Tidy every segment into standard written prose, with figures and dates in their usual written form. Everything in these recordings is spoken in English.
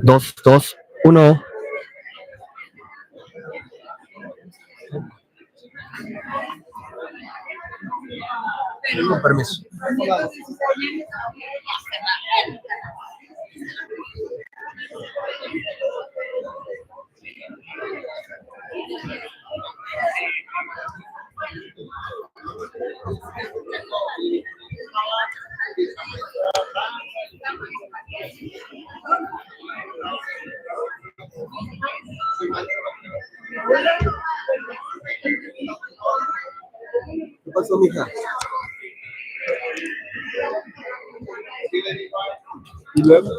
Dos, dos, uno. Con permiso. ¿Qué pasó, mija? ¿Y luego?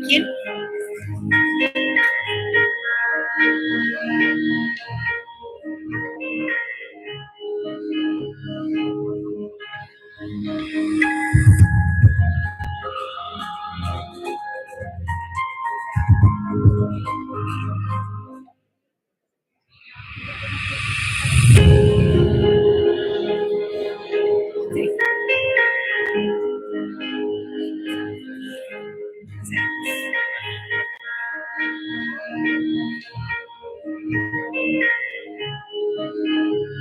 ¿Quién?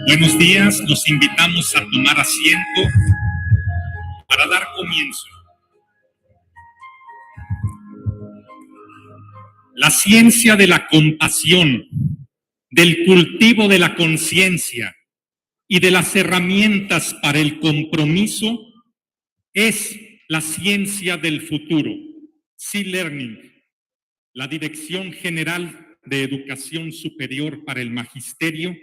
Buenos días, los invitamos a tomar asiento para dar comienzo. La ciencia de la compasión, del cultivo de la conciencia y de las herramientas para el compromiso es la ciencia del futuro. C-Learning, la Dirección General de Educación Superior para el Magisterio,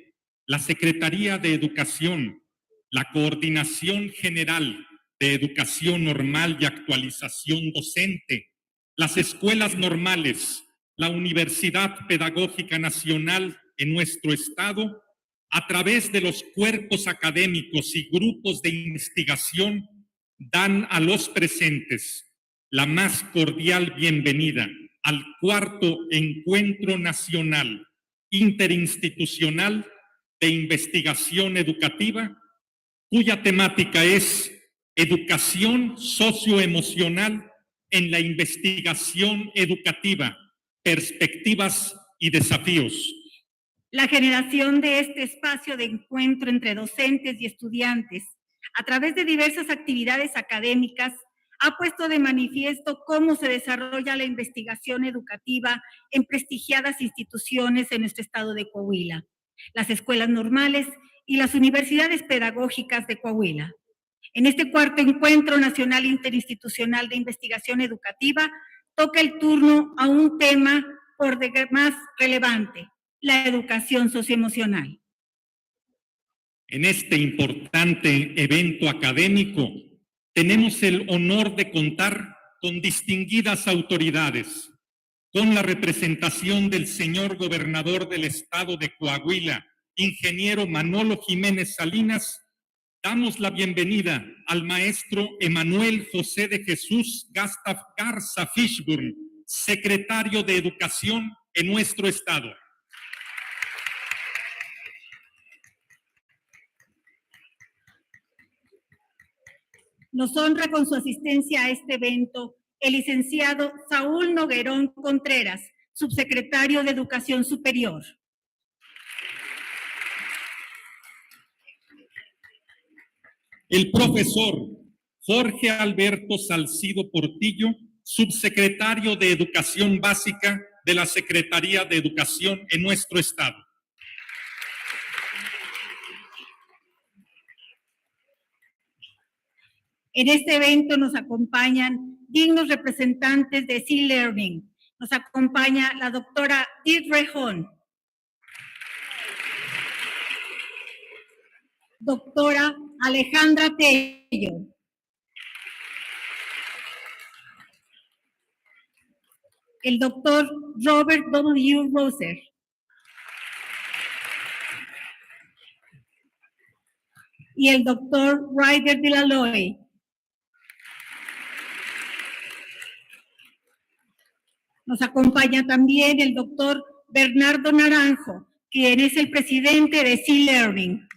la Secretaría de Educación, la Coordinación General de Educación Normal y Actualización Docente, las escuelas normales, la Universidad Pedagógica Nacional en nuestro estado, a través de los cuerpos académicos y grupos de investigación, dan a los presentes la más cordial bienvenida al Cuarto Encuentro Nacional Interinstitucional de Investigación Educativa, cuya temática es Educación socioemocional en la investigación educativa, perspectivas y desafíos. La generación de este espacio de encuentro entre docentes y estudiantes, a través de diversas actividades académicas, ha puesto de manifiesto cómo se desarrolla la investigación educativa en prestigiadas instituciones en nuestro estado de Coahuila, las escuelas normales y las universidades pedagógicas de Coahuila. En este cuarto Encuentro Nacional Interinstitucional de Investigación Educativa, toca el turno a un tema por demás relevante: la educación socioemocional. En este importante evento académico tenemos el honor de contar con distinguidas autoridades, con la representación del señor gobernador del estado de Coahuila, ingeniero Manolo Jiménez Salinas. Damos la bienvenida al maestro Emanuel José de Jesús Garza Fishburne, secretario de Educación en nuestro estado. Nos honra con su asistencia a este evento el licenciado Saúl Noguerón Contreras, subsecretario de Educación Superior. El profesor Jorge Alberto Salcido Portillo, subsecretario de Educación Básica de la Secretaría de Educación en nuestro estado. En este evento nos acompañan dignos representantes de C-Learning. Nos acompaña la doctora Deirdre Hahn, doctora Alejandra Tello, el doctor Robert W. Roser, y el doctor Ryder Delaloy. Nos acompaña también el doctor Bernardo Naranjo, quien es el presidente de C-Learning.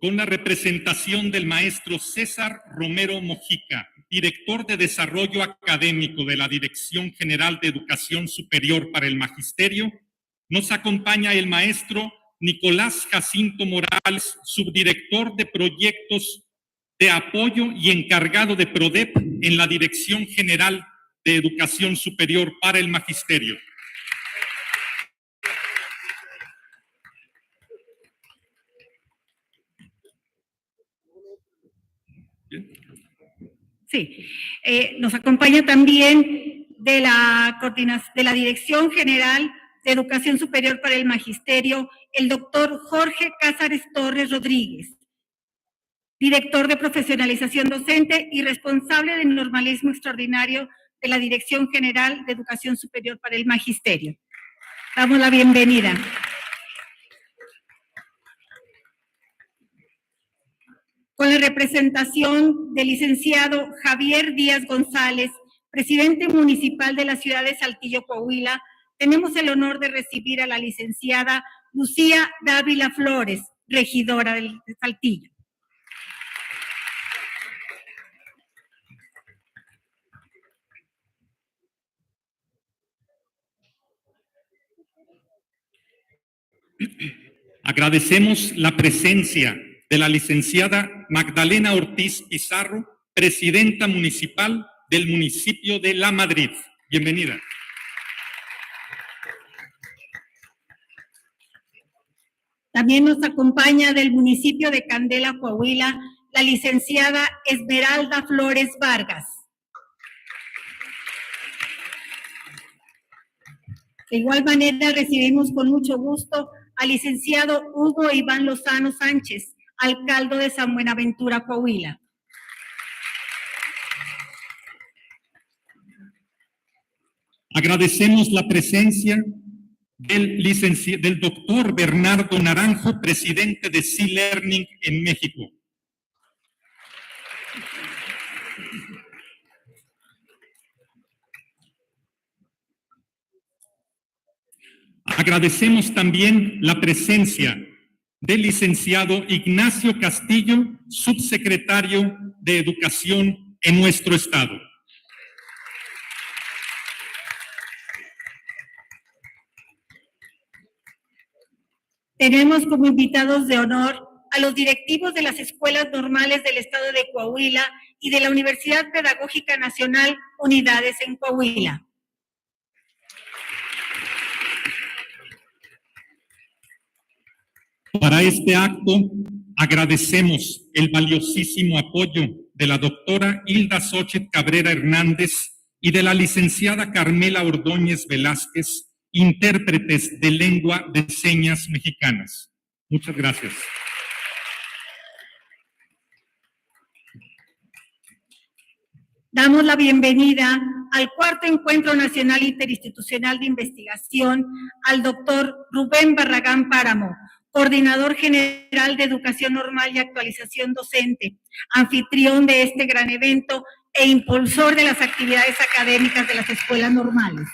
Con la representación del maestro César Romero Mojica, director de Desarrollo Académico de la Dirección General de Educación Superior para el Magisterio, nos acompaña el maestro Nicolás Jacinto Morales, subdirector de Proyectos de Apoyo y encargado de PRODEP en la Dirección General de Educación Superior para el Magisterio. Sí, nos acompaña también de la Dirección General de Educación Superior para el Magisterio, el doctor Jorge Cázares Torres Rodríguez, director de Profesionalización Docente y responsable del Normalismo Extraordinario de la Dirección General de Educación Superior para el Magisterio. Damos la bienvenida. Con la representación del licenciado Javier Díaz González, presidente municipal de la ciudad de Saltillo, Coahuila, tenemos el honor de recibir a la licenciada Lucía Dávila Flores, regidora de Saltillo. Agradecemos la presencia de la licenciada Magdalena Ortiz Pizarro, presidenta municipal del municipio de La Madrid. Bienvenida. También nos acompaña del municipio de Candela, Coahuila, la licenciada Esmeralda Flores Vargas. De igual manera, recibimos con mucho gusto al licenciado Hugo Iván Lozano Sánchez, alcalde de San Buenaventura, Coahuila. Agradecemos la presencia del doctor Bernardo Naranjo, presidente de C-Learning en México. Agradecemos también la presencia del licenciado Ignacio Castillo, subsecretario de Educación en nuestro estado. Tenemos como invitados de honor a los directivos de las escuelas normales del estado de Coahuila y de la Universidad Pedagógica Nacional, unidades en Coahuila. Para este acto, agradecemos el valiosísimo apoyo de la doctora Hilda Xochitl Cabrera Hernández y de la licenciada Carmela Ordóñez Velázquez, intérpretes de lengua de señas mexicanas. Muchas gracias. Damos la bienvenida al Cuarto Encuentro Nacional Interinstitucional de Investigación al doctor Rubén Barragán Páramo, coordinador general de Educación Normal y Actualización Docente, anfitrión de este gran evento e impulsor de las actividades académicas de las escuelas normales.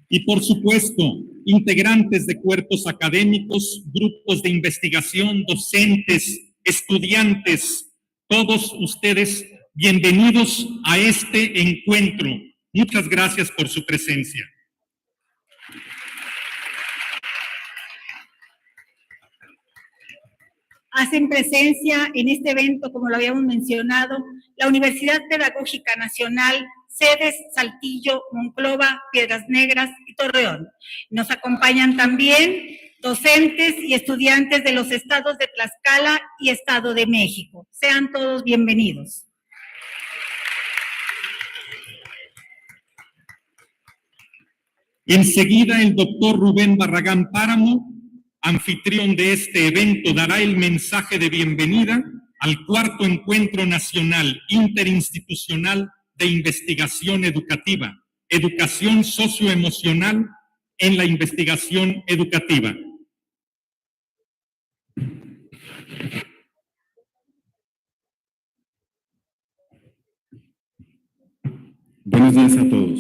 Y por supuesto, integrantes de cuerpos académicos, grupos de investigación, docentes, estudiantes, todos ustedes, bienvenidos a este encuentro. Muchas gracias por su presencia. Hacen presencia en este evento, como lo habíamos mencionado, la Universidad Pedagógica Nacional, sedes Saltillo, Monclova, Piedras Negras y Torreón. Nos acompañan también docentes y estudiantes de los estados de Tlaxcala y Estado de México. Sean todos bienvenidos. Enseguida, el doctor Rubén Barragán Páramo, anfitrión de este evento, dará el mensaje de bienvenida al Cuarto Encuentro Nacional Interinstitucional de Investigación Educativa, Educación socioemocional en la investigación educativa. Buenos días a todos.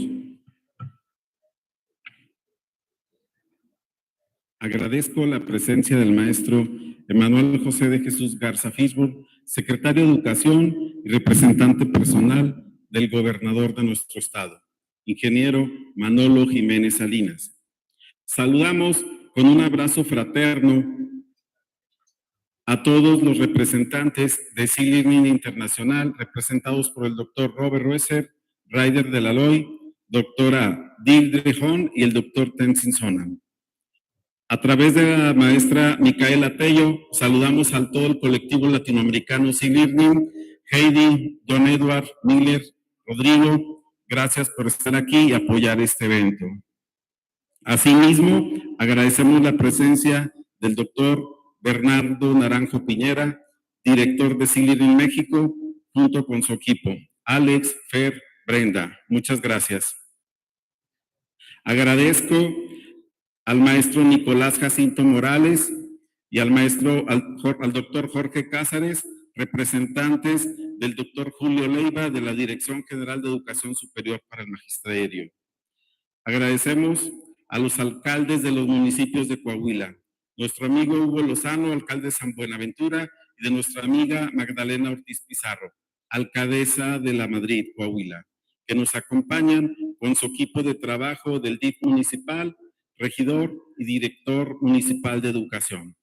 Agradezco la presencia del maestro Emanuel José de Jesús Garza Fishburne, secretario de Educación y representante personal del gobernador de nuestro estado, ingeniero Manolo Jiménez Salinas. Saludamos con un abrazo fraterno a todos los representantes de ENIIE Internacional, representados por el doctor Robert Roeser, Ryder de la Loy, doctora Dildre Hon y el doctor Tenzin Sonam. A través de la maestra Micaela Tello, saludamos a todo el colectivo latinoamericano SILIRNIN, Heidi, John Edward, Miller, Rodrigo, gracias por estar aquí y apoyar este evento. Asimismo, agradecemos la presencia del doctor Bernardo Naranjo Piñera, director de SILIRNIN México, junto con su equipo, Alex, Fer, Brenda. Muchas gracias. Agradezco al maestro Nicolás Jacinto Morales y al doctor Jorge Cázares, representantes del doctor Julio Leiva de la Dirección General de Educación Superior para el Magisterio. Agradecemos a los alcaldes de los municipios de Coahuila, nuestro amigo Hugo Lozano, alcalde de San Buenaventura, y de nuestra amiga Magdalena Ortiz Pizarro, alcaldesa de La Madrid, Coahuila, que nos acompañan con su equipo de trabajo del DIF municipal, regidor y director municipal de educación.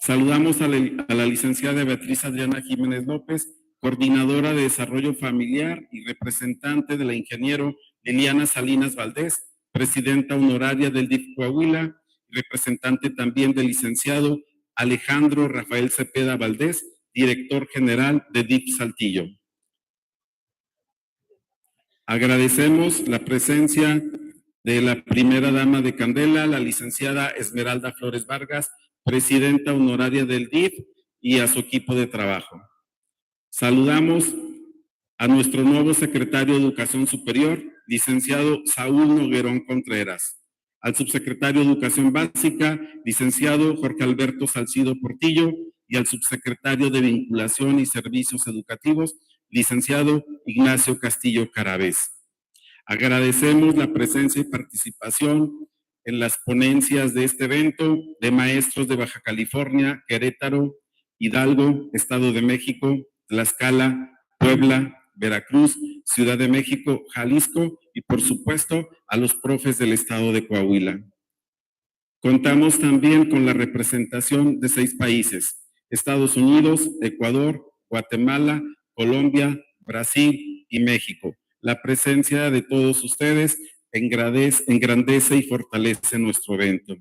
Saludamos a la licenciada Beatriz Adriana Jiménez López, coordinadora de desarrollo familiar y representante de la ingeniero Liliana Salinas Valdés, presidenta honoraria del DIF Coahuila, representante también del licenciado Alejandro Rafael Cepeda Valdés, director general de DIF Saltillo. Agradecemos la presencia de la primera dama de Candela, la licenciada Esmeralda Flores Vargas, presidenta honoraria del DIF, y a su equipo de trabajo. Saludamos a nuestro nuevo secretario de Educación Superior, licenciado Saúl Noguerón Contreras, al subsecretario de Educación Básica, licenciado Jorge Alberto Salcido Portillo, y al subsecretario de Vinculación y Servicios Educativos, licenciado Ignacio Castillo Carabés. Agradecemos la presencia y participación en las ponencias de este evento de maestros de Baja California, Querétaro, Hidalgo, Estado de México, Tlaxcala, Puebla, Veracruz, Ciudad de México, Jalisco y por supuesto a los profes del Estado de Coahuila. Contamos también con la representación de 6 países: Estados Unidos, Ecuador, Guatemala, Colombia, Brasil y México. La presencia de todos ustedes engrandece y fortalece nuestro evento.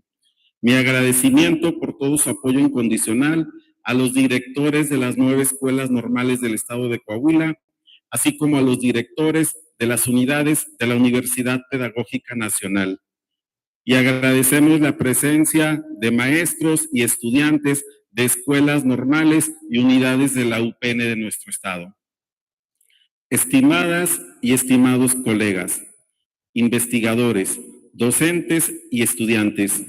Mi agradecimiento por todo su apoyo incondicional a los directores de las 9 escuelas normales del estado de Coahuila, así como a los directores de las unidades de la Universidad Pedagógica Nacional. Y agradecemos la presencia de maestros y estudiantes de escuelas normales y unidades de la UPN de nuestro estado. Estimadas y estimados colegas, investigadores, docentes y estudiantes,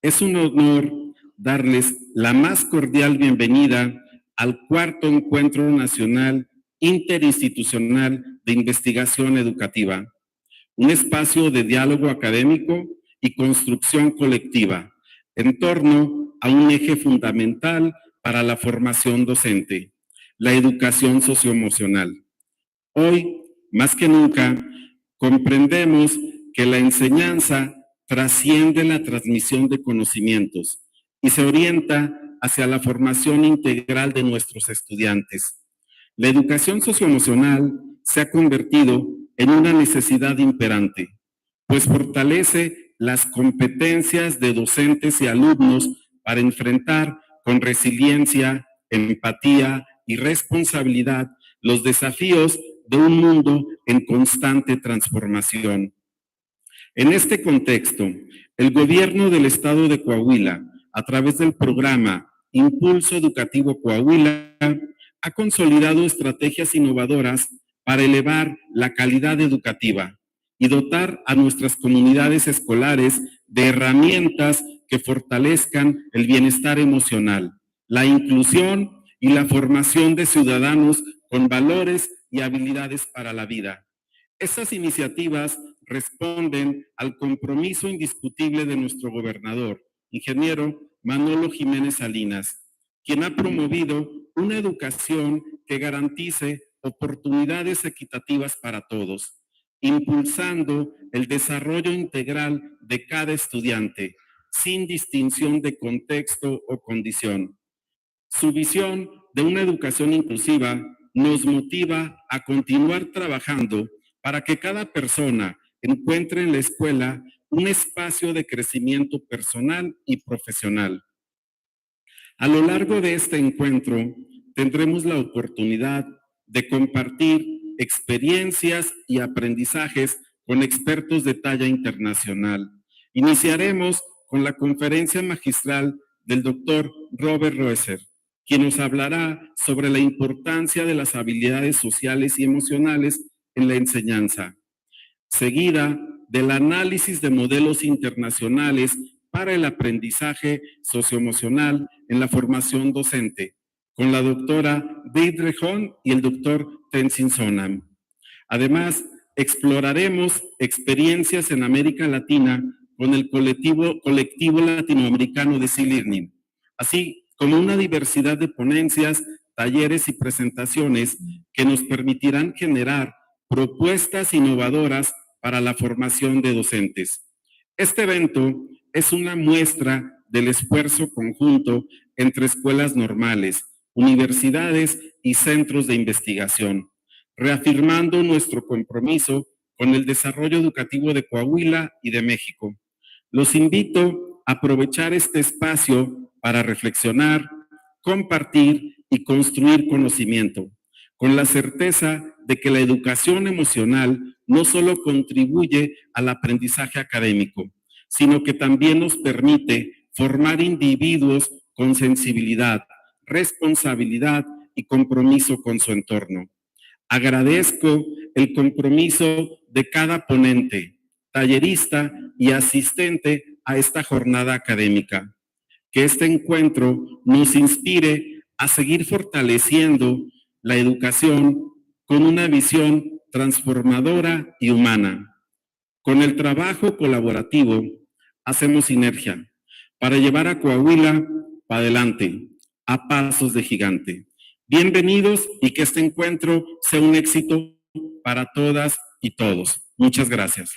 es un honor darles la más cordial bienvenida al Cuarto Encuentro Nacional Interinstitucional de Investigación Educativa, un espacio de diálogo académico y construcción colectiva en torno a un eje fundamental para la formación docente, la educación socioemocional. Hoy, más que nunca, comprendemos que la enseñanza trasciende la transmisión de conocimientos y se orienta hacia la formación integral de nuestros estudiantes. La educación socioemocional se ha convertido en una necesidad imperante, pues fortalece las competencias de docentes y alumnos para enfrentar con resiliencia, empatía y responsabilidad los desafíos de un mundo en constante transformación. En este contexto, el gobierno del estado de Coahuila, a través del programa Impulso Educativo Coahuila, ha consolidado estrategias innovadoras para elevar la calidad educativa y dotar a nuestras comunidades escolares de herramientas que fortalezcan el bienestar emocional, la inclusión y la formación de ciudadanos con valores y habilidades para la vida. Estas iniciativas responden al compromiso indiscutible de nuestro gobernador, ingeniero Manolo Jiménez Salinas, quien ha promovido una educación que garantice oportunidades equitativas para todos, impulsando el desarrollo integral de cada estudiante, sin distinción de contexto o condición. Su visión de una educación inclusiva nos motiva a continuar trabajando para que cada persona encuentre en la escuela un espacio de crecimiento personal y profesional. A lo largo de este encuentro, tendremos la oportunidad de compartir experiencias y aprendizajes con expertos de talla internacional. Iniciaremos con la conferencia magistral del doctor Robert Roeser, quien nos hablará sobre la importancia de las habilidades sociales y emocionales en la enseñanza, seguida del análisis de modelos internacionales para el aprendizaje socioemocional en la formación docente, con la doctora Deidre Hon y el doctor Tenzin Sonam. Además, exploraremos experiencias en América Latina con el colectivo latinoamericano de C-Learning, así como una diversidad de ponencias, talleres y presentaciones que nos permitirán generar propuestas innovadoras para la formación de docentes. Este evento es una muestra del esfuerzo conjunto entre escuelas normales, universidades y centros de investigación, reafirmando nuestro compromiso con el desarrollo educativo de Coahuila y de México. Los invito a aprovechar este espacio para reflexionar, compartir y construir conocimiento, con la certeza de que la educación emocional no solo contribuye al aprendizaje académico, sino que también nos permite formar individuos con sensibilidad, responsabilidad y compromiso con su entorno. Agradezco el compromiso de cada ponente, tallerista y asistente a esta jornada académica. Que este encuentro nos inspire a seguir fortaleciendo la educación con una visión transformadora y humana. Con el trabajo colaborativo hacemos sinergia para llevar a Coahuila para adelante, a pasos de gigante. Bienvenidos y que este encuentro sea un éxito para todas y todos. Muchas gracias.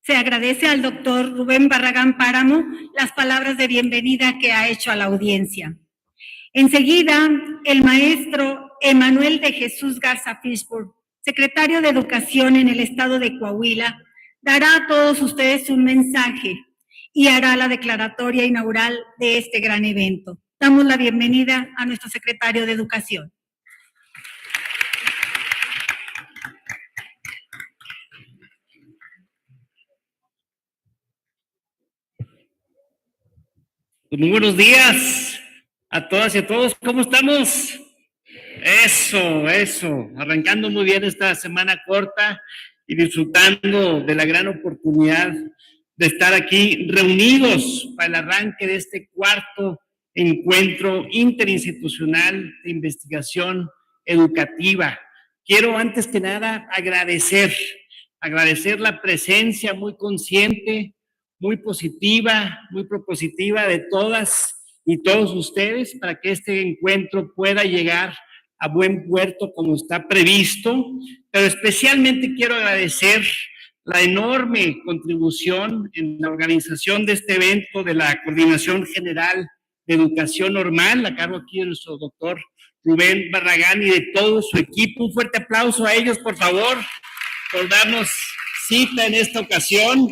Se agradece al doctor Rubén Barragán Páramo las palabras de bienvenida que ha hecho a la audiencia. Enseguida, el maestro Emanuel de Jesús Garza Fishburne, secretario de Educación en el estado de Coahuila, dará a todos ustedes un mensaje y hará la declaratoria inaugural de este gran evento. Damos la bienvenida a nuestro secretario de Educación. Muy buenos días a todas y a todos. ¿Cómo estamos? Eso. Arrancando muy bien esta semana corta y disfrutando de la gran oportunidad de estar aquí reunidos para el arranque de este cuarto encuentro interinstitucional de investigación educativa. Quiero antes que nada agradecer la presencia muy consciente, muy positiva, muy propositiva de todas y todos ustedes para que este encuentro pueda llegar a buen puerto como está previsto, pero especialmente quiero agradecer la enorme contribución en la organización de este evento de la Coordinación General de Educación Normal, a cargo aquí de nuestro doctor Rubén Barragán y de todo su equipo. Un fuerte aplauso a ellos, por favor, por darnos cita en esta ocasión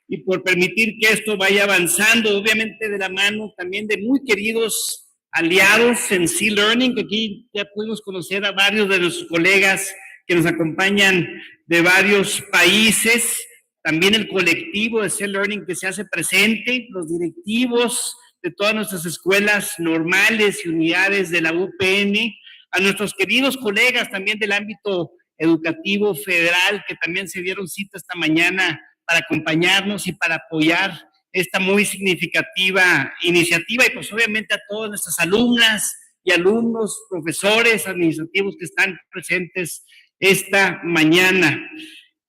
y por permitir que esto vaya avanzando, obviamente de la mano también de muy queridos aliados en C-Learning, que aquí ya pudimos conocer a varios de nuestros colegas que nos acompañan de varios países, también el colectivo de C-Learning que se hace presente, los directivos de todas nuestras escuelas normales y unidades de la UPN, a nuestros queridos colegas también del ámbito educativo federal que también se dieron cita esta mañana para acompañarnos y para apoyar esta muy significativa iniciativa y pues obviamente a todas nuestras alumnas y alumnos, profesores administrativos que están presentes esta mañana.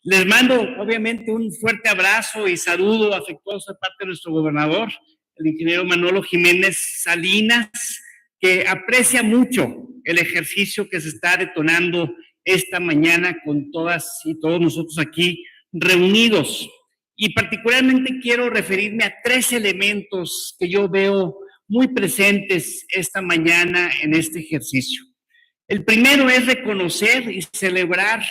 Les mando obviamente un fuerte abrazo y saludo afectuoso de parte de nuestro gobernador, el ingeniero Manolo Jiménez Salinas, que aprecia mucho el ejercicio que se está detonando esta mañana con todas y todos nosotros aquí reunidos. Y particularmente quiero referirme a 3 elementos que yo veo muy presentes esta mañana en este ejercicio. El primero es reconocer y celebrar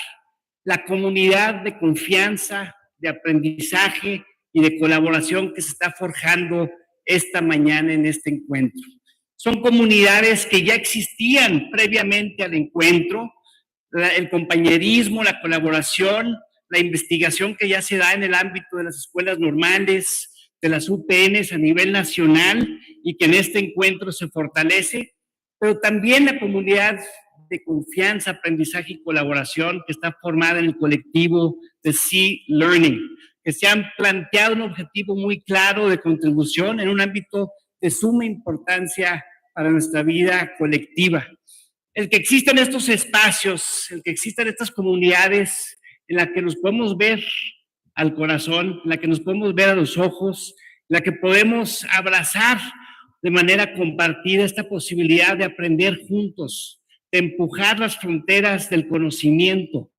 la comunidad de confianza, de aprendizaje y de colaboración que se está forjando esta mañana en este encuentro. Son comunidades que ya existían previamente al encuentro, el compañerismo, la colaboración, la investigación que ya se da en el ámbito de las escuelas normales, de las UPNs a nivel nacional y que en este encuentro se fortalece, pero también la comunidad de confianza, aprendizaje y colaboración que está formada en el colectivo de C-Learning, que se han planteado un objetivo muy claro de contribución en un ámbito de suma importancia para nuestra vida colectiva. El que existan estos espacios, el que existan estas comunidades en las que nos podemos ver al corazón, en la que nos podemos ver a los ojos, en la que podemos abrazar de manera compartida esta posibilidad de aprender juntos, de empujar las fronteras del conocimiento,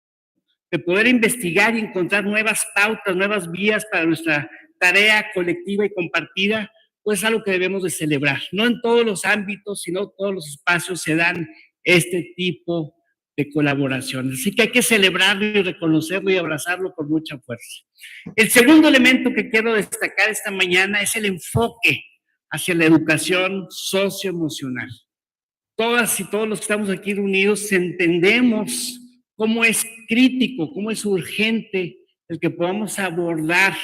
de poder investigar y encontrar nuevas pautas, nuevas vías para nuestra tarea colectiva y compartida, pues es algo que debemos de celebrar. No en todos los ámbitos, sino en todos los espacios se dan este tipo de colaboración. Así que hay que celebrarlo y reconocerlo y abrazarlo con mucha fuerza. El segundo elemento que quiero destacar esta mañana es el enfoque hacia la educación socioemocional. Todas y todos los que estamos aquí reunidos entendemos cómo es crítico, cómo es urgente el que podamos abordar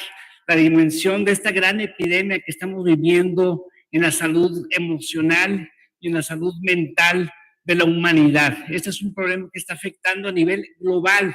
la dimensión de esta gran epidemia que estamos viviendo en la salud emocional y en la salud mental de la humanidad. Este es un problema que está afectando a nivel global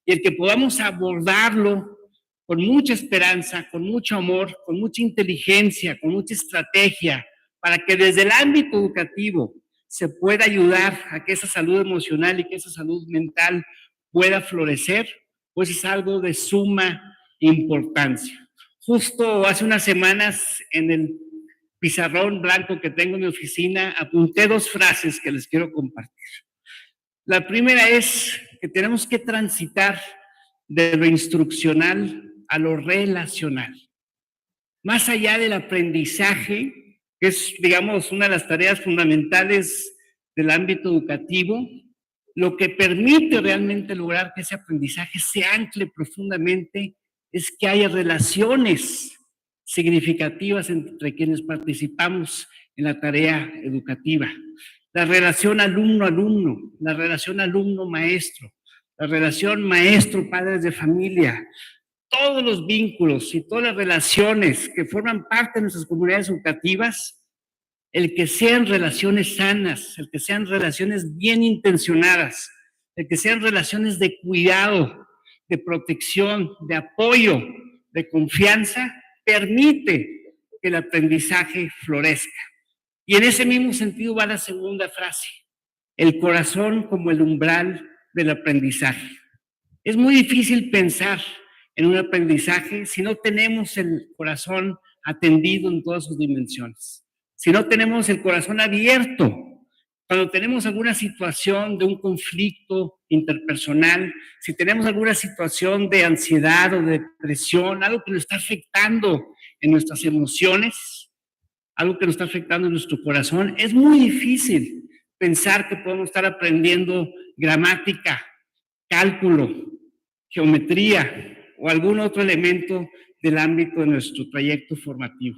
y el que podamos abordarlo con mucha esperanza, con mucho amor, con mucha inteligencia, con mucha estrategia, para que desde el ámbito educativo se pueda ayudar a que esa salud emocional y que esa salud mental pueda florecer, pues es algo de suma importancia. Justo hace unas semanas en el pizarrón blanco que tengo en mi oficina apunté 2 frases que les quiero compartir. La primera es que tenemos que transitar de lo instruccional a lo relacional. Más allá del aprendizaje, que es, digamos, una de las tareas fundamentales del ámbito educativo, lo que permite realmente lograr que ese aprendizaje se ancle profundamente es que haya relaciones significativas entre quienes participamos en la tarea educativa. La relación alumno-alumno, la relación alumno-maestro, la relación maestro-padres de familia, todos los vínculos y todas las relaciones que forman parte de nuestras comunidades educativas, el que sean relaciones sanas, el que sean relaciones bien intencionadas, el que sean relaciones de cuidado, de protección, de apoyo, de confianza, permite que el aprendizaje florezca. Y en ese mismo sentido va la segunda frase, el corazón como el umbral del aprendizaje. Es muy difícil pensar en un aprendizaje si no tenemos el corazón atendido en todas sus dimensiones, si no tenemos el corazón abierto. Cuando tenemos alguna situación de un conflicto interpersonal, si tenemos alguna situación de ansiedad o de depresión, algo que nos está afectando en nuestras emociones, algo que nos está afectando en nuestro corazón, es muy difícil pensar que podemos estar aprendiendo gramática, cálculo, geometría o algún otro elemento del ámbito de nuestro trayecto formativo.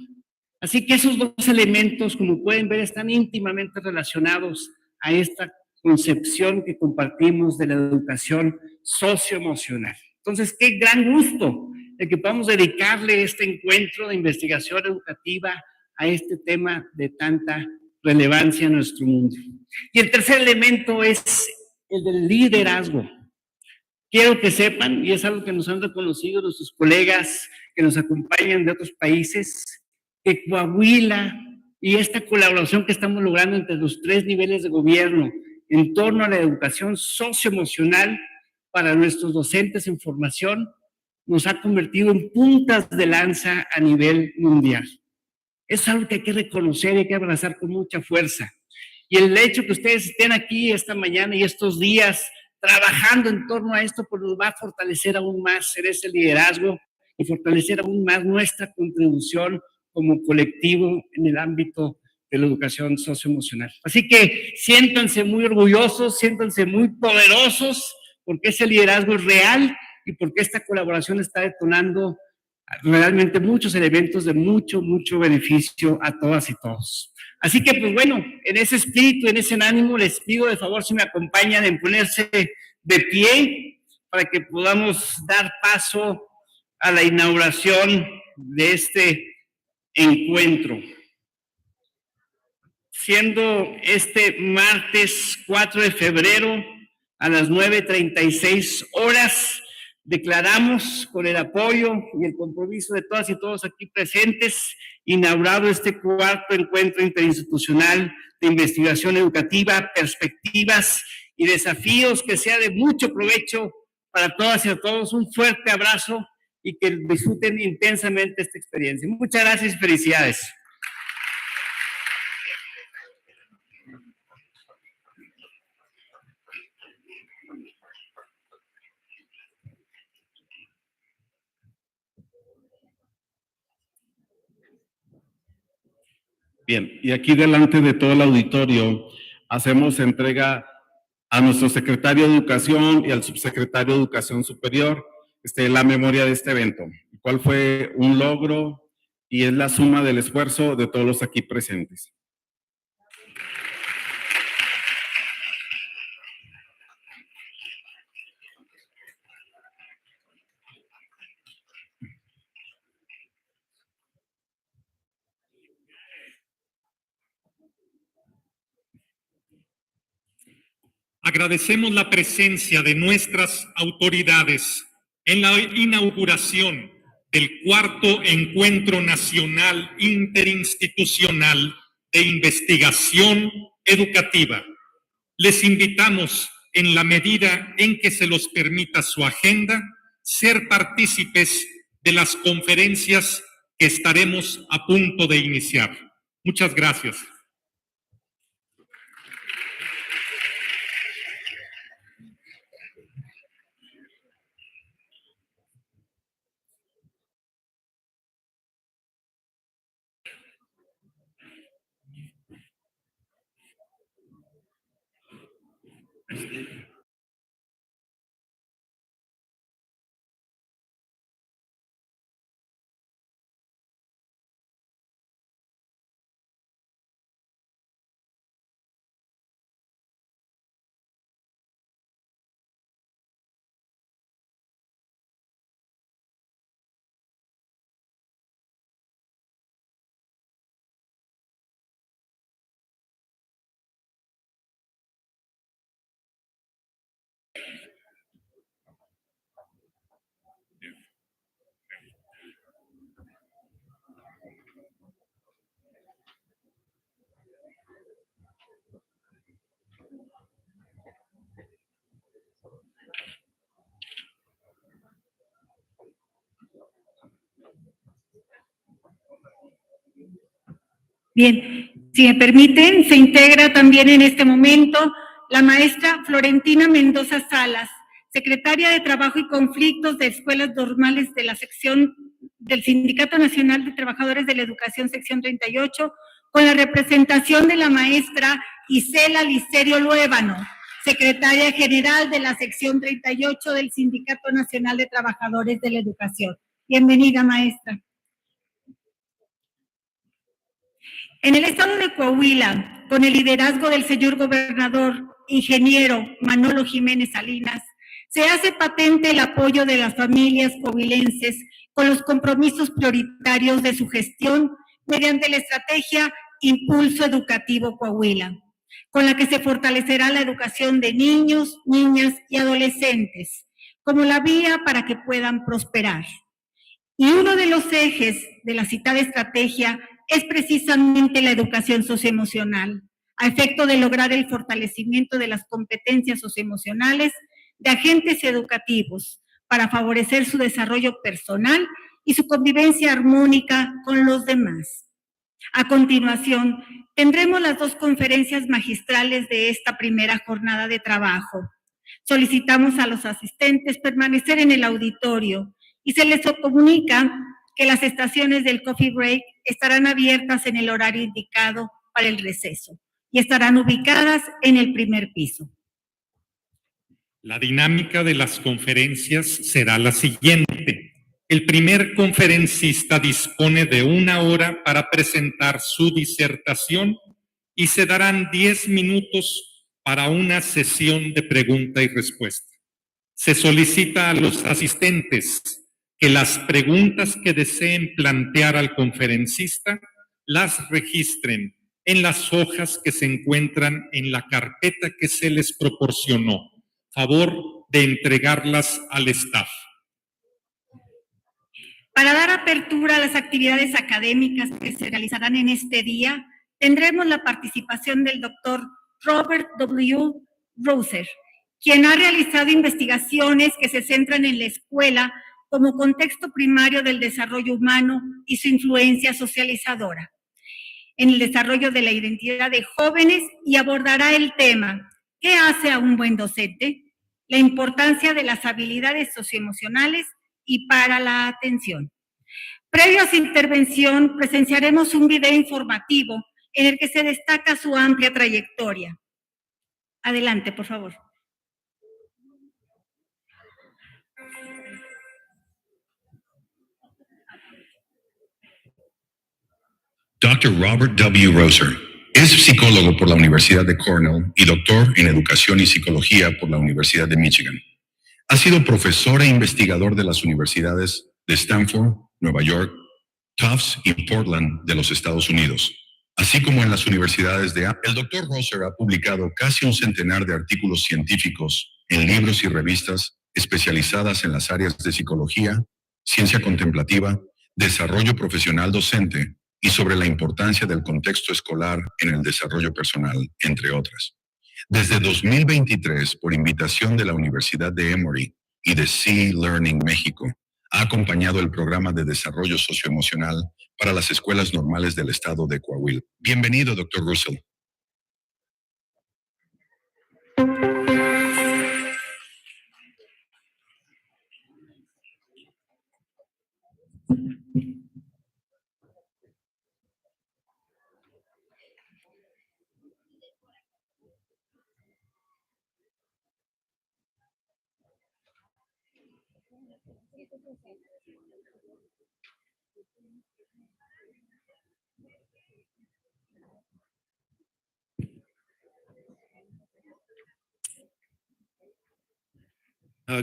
Así que esos dos elementos, como pueden ver, están íntimamente relacionados a esta concepción que compartimos de la educación socioemocional. Entonces, qué gran gusto de que podamos dedicarle este encuentro de investigación educativa a este tema de tanta relevancia en nuestro mundo. Y el tercer elemento es el del liderazgo. Quiero que sepan, y es algo que nos han reconocido nuestros colegas que nos acompañan de otros países, que Coahuila y esta colaboración que estamos logrando entre los tres niveles de gobierno en torno a la educación socioemocional para nuestros docentes en formación nos ha convertido en puntas de lanza a nivel mundial. Es algo que hay que reconocer y hay que abrazar con mucha fuerza. Y el hecho que ustedes estén aquí esta mañana y estos días trabajando en torno a esto, pues nos va a fortalecer aún más en ese liderazgo y fortalecer aún más nuestra contribución como colectivo en el ámbito de la educación socioemocional. Así que siéntanse muy orgullosos, siéntanse muy poderosos, porque ese liderazgo es real y porque esta colaboración está detonando realmente muchos elementos de mucho beneficio a todas y todos. Así que, pues bueno, en ese espíritu, en ese ánimo, les pido de favor si me acompañan en ponerse de pie para que podamos dar paso a la inauguración de este encuentro. Siendo este martes 4 de febrero a las 9:36 horas, declaramos con el apoyo y el compromiso de todas y todos aquí presentes, inaugurado este cuarto encuentro interinstitucional de investigación educativa, perspectivas y desafíos, que sea de mucho provecho para todas y todos. Un fuerte abrazo y que disfruten intensamente esta experiencia. Muchas gracias y felicidades. Bien, y aquí delante de todo el auditorio hacemos entrega a nuestro secretario de Educación y al subsecretario de Educación Superior la memoria de este evento, el cual fue un logro y es la suma del esfuerzo de todos los aquí presentes. Agradecemos la presencia de nuestras autoridades en la inauguración del Cuarto Encuentro Nacional Interinstitucional de Investigación Educativa. Les invitamos, en la medida en que se los permita su agenda, ser partícipes de las conferencias que estaremos a punto de iniciar. Muchas gracias. Bien, si me permiten, se integra también en este momento la maestra Florentina Mendoza Salas, secretaria de Trabajo y Conflictos de Escuelas Normales de la sección del Sindicato Nacional de Trabajadores de la Educación, sección 38, con la representación de la maestra Isela Licerio Luébano, secretaria general de la sección 38 del Sindicato Nacional de Trabajadores de la Educación. Bienvenida, maestra. En el estado de Coahuila, con el liderazgo del señor gobernador, ingeniero Manolo Jiménez Salinas, se hace patente el apoyo de las familias coahuilenses con los compromisos prioritarios de su gestión mediante la estrategia Impulso Educativo Coahuila, con la que se fortalecerá la educación de niños, niñas y adolescentes, como la vía para que puedan prosperar. Y uno de los ejes de la citada estrategia es precisamente la educación socioemocional, a efecto de lograr el fortalecimiento de las competencias socioemocionales de agentes educativos para favorecer su desarrollo personal y su convivencia armónica con los demás. A continuación, tendremos las dos conferencias magistrales de esta primera jornada de trabajo. Solicitamos a los asistentes permanecer en el auditorio y se les comunica que las estaciones del coffee break estarán abiertas en el horario indicado para el receso y estarán ubicadas en el primer piso. La dinámica de las conferencias será la siguiente. El primer conferencista dispone de 1 hora para presentar su disertación y se darán 10 minutos para una sesión de pregunta y respuesta. Se solicita a los asistentes que las preguntas que deseen plantear al conferencista las registren en las hojas que se encuentran en la carpeta que se les proporcionó. Favor de entregarlas al staff. Para dar apertura a las actividades académicas que se realizarán en este día, tendremos la participación del doctor Robert W. Roser, quien ha realizado investigaciones que se centran en la escuela como contexto primario del desarrollo humano y su influencia socializadora en el desarrollo de la identidad de jóvenes, y abordará el tema ¿qué hace a un buen docente? La importancia de las habilidades socioemocionales y para la atención. Previo a su intervención, presenciaremos un video informativo en el que se destaca su amplia trayectoria. Adelante, por favor. Dr. Robert W. Roser es psicólogo por la Universidad de Cornell y doctor en Educación y Psicología por la Universidad de Michigan. Ha sido profesor e investigador de las universidades de Stanford, Nueva York, Tufts y Portland de los Estados Unidos, así como en las universidades de... El Dr. Roser ha publicado casi un centenar de artículos científicos en libros y revistas especializadas en las áreas de psicología, ciencia contemplativa, desarrollo profesional docente y sobre la importancia del contexto escolar en el desarrollo personal, entre otras. Desde 2023, por invitación de la Universidad de Emory y de Sea Learning México, ha acompañado el programa de desarrollo socioemocional para las escuelas normales del estado de Coahuila. Bienvenido, Dr. Russell.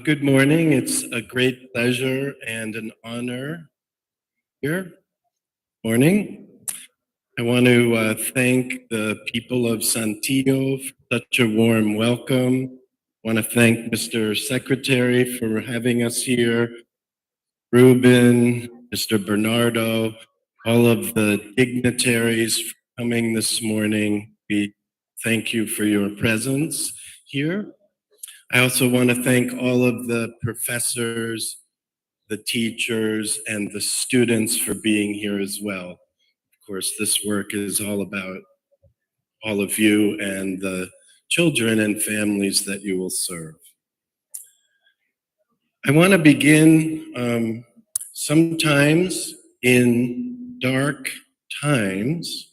Good morning. It's a great pleasure and an honor here. Morning. I want to thank the people of Saltillo for such a warm welcome. I want to thank Mr. Secretary for having us here, Ruben, Mr. Bernardo, all of the dignitaries for coming this morning. We thank you for your presence here. I also want to thank all of the professors, the teachers, and the students for being here as well. Of course, this work is all about all of you and the children and families that you will serve. I want to begin sometimes in dark times.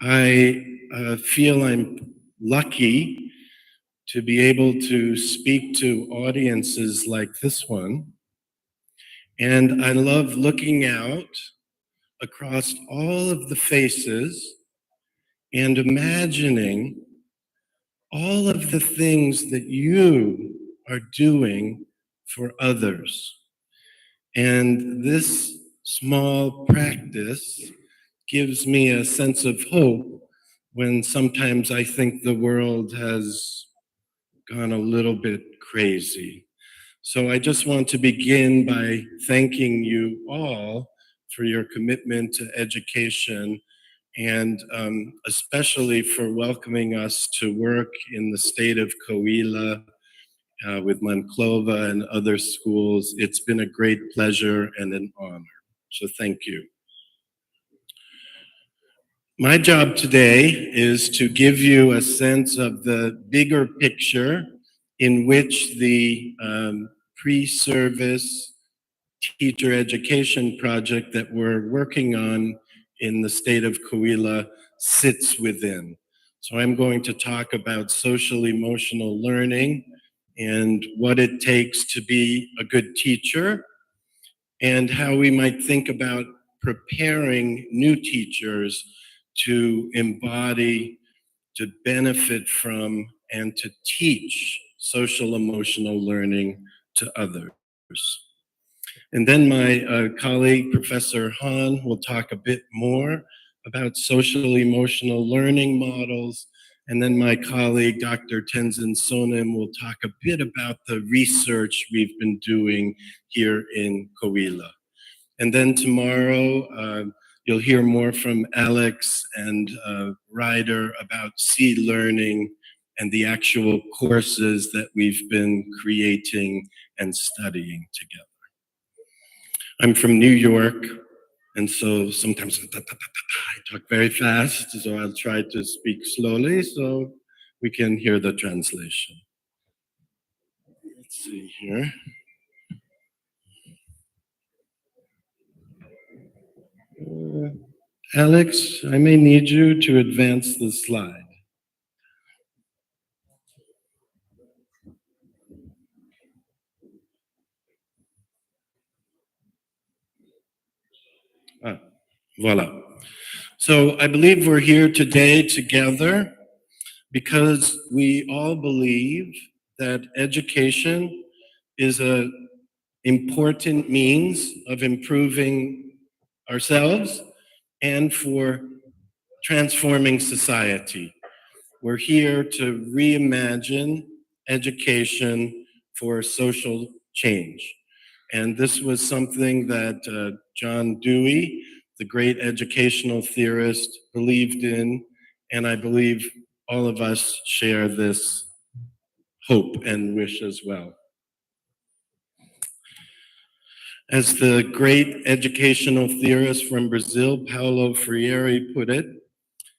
I feel I'm lucky to be able to speak to audiences like this one. And I love looking out across all of the faces and imagining all of the things that you are doing for others. And this small practice gives me a sense of hope when sometimes I think the world has gone a little bit crazy. So I just want to begin by thanking you all for your commitment to education and especially for welcoming us to work in the state of Coahuila with Monclova and other schools. It's been a great pleasure and an honor. So thank you. My job today is to give you a sense of the bigger picture in which the pre-service teacher education project that we're working on in the state of Coahuila sits within. So I'm going to talk about social emotional learning and what it takes to be a good teacher and how we might think about preparing new teachers to embody, to benefit from, and to teach social emotional learning to others. And then my colleague, Professor Han, will talk a bit more about social emotional learning models. And then my colleague, Dr. Tenzin Sonim, will talk a bit about the research we've been doing here in Coahuila. And then tomorrow, you'll hear more from Alex and Ryder about C-learning and the actual courses that we've been creating and studying together. I'm from New York, and so sometimes I talk very fast, so I'll try to speak slowly so we can hear the translation. Let's see here. Alex, I may need you to advance the slide. Voila. So I believe we're here today together because we all believe that education is an important means of improving ourselves and for transforming society. We're here to reimagine education for social change. And this was something that John Dewey, the great educational theorist, believed in, and I believe all of us share this hope and wish as well. As the great educational theorist from Brazil, Paulo Freire, put it,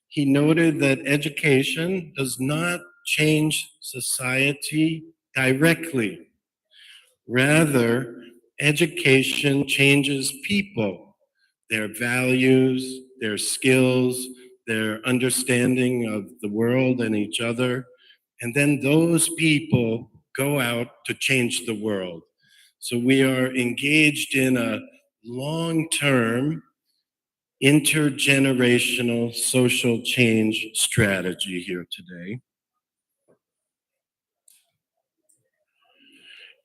he noted that education does not change society directly. Rather, education changes people, their values, their skills, their understanding of the world and each other, and then those people go out to change the world. So we are engaged in a long-term, intergenerational social change strategy here today.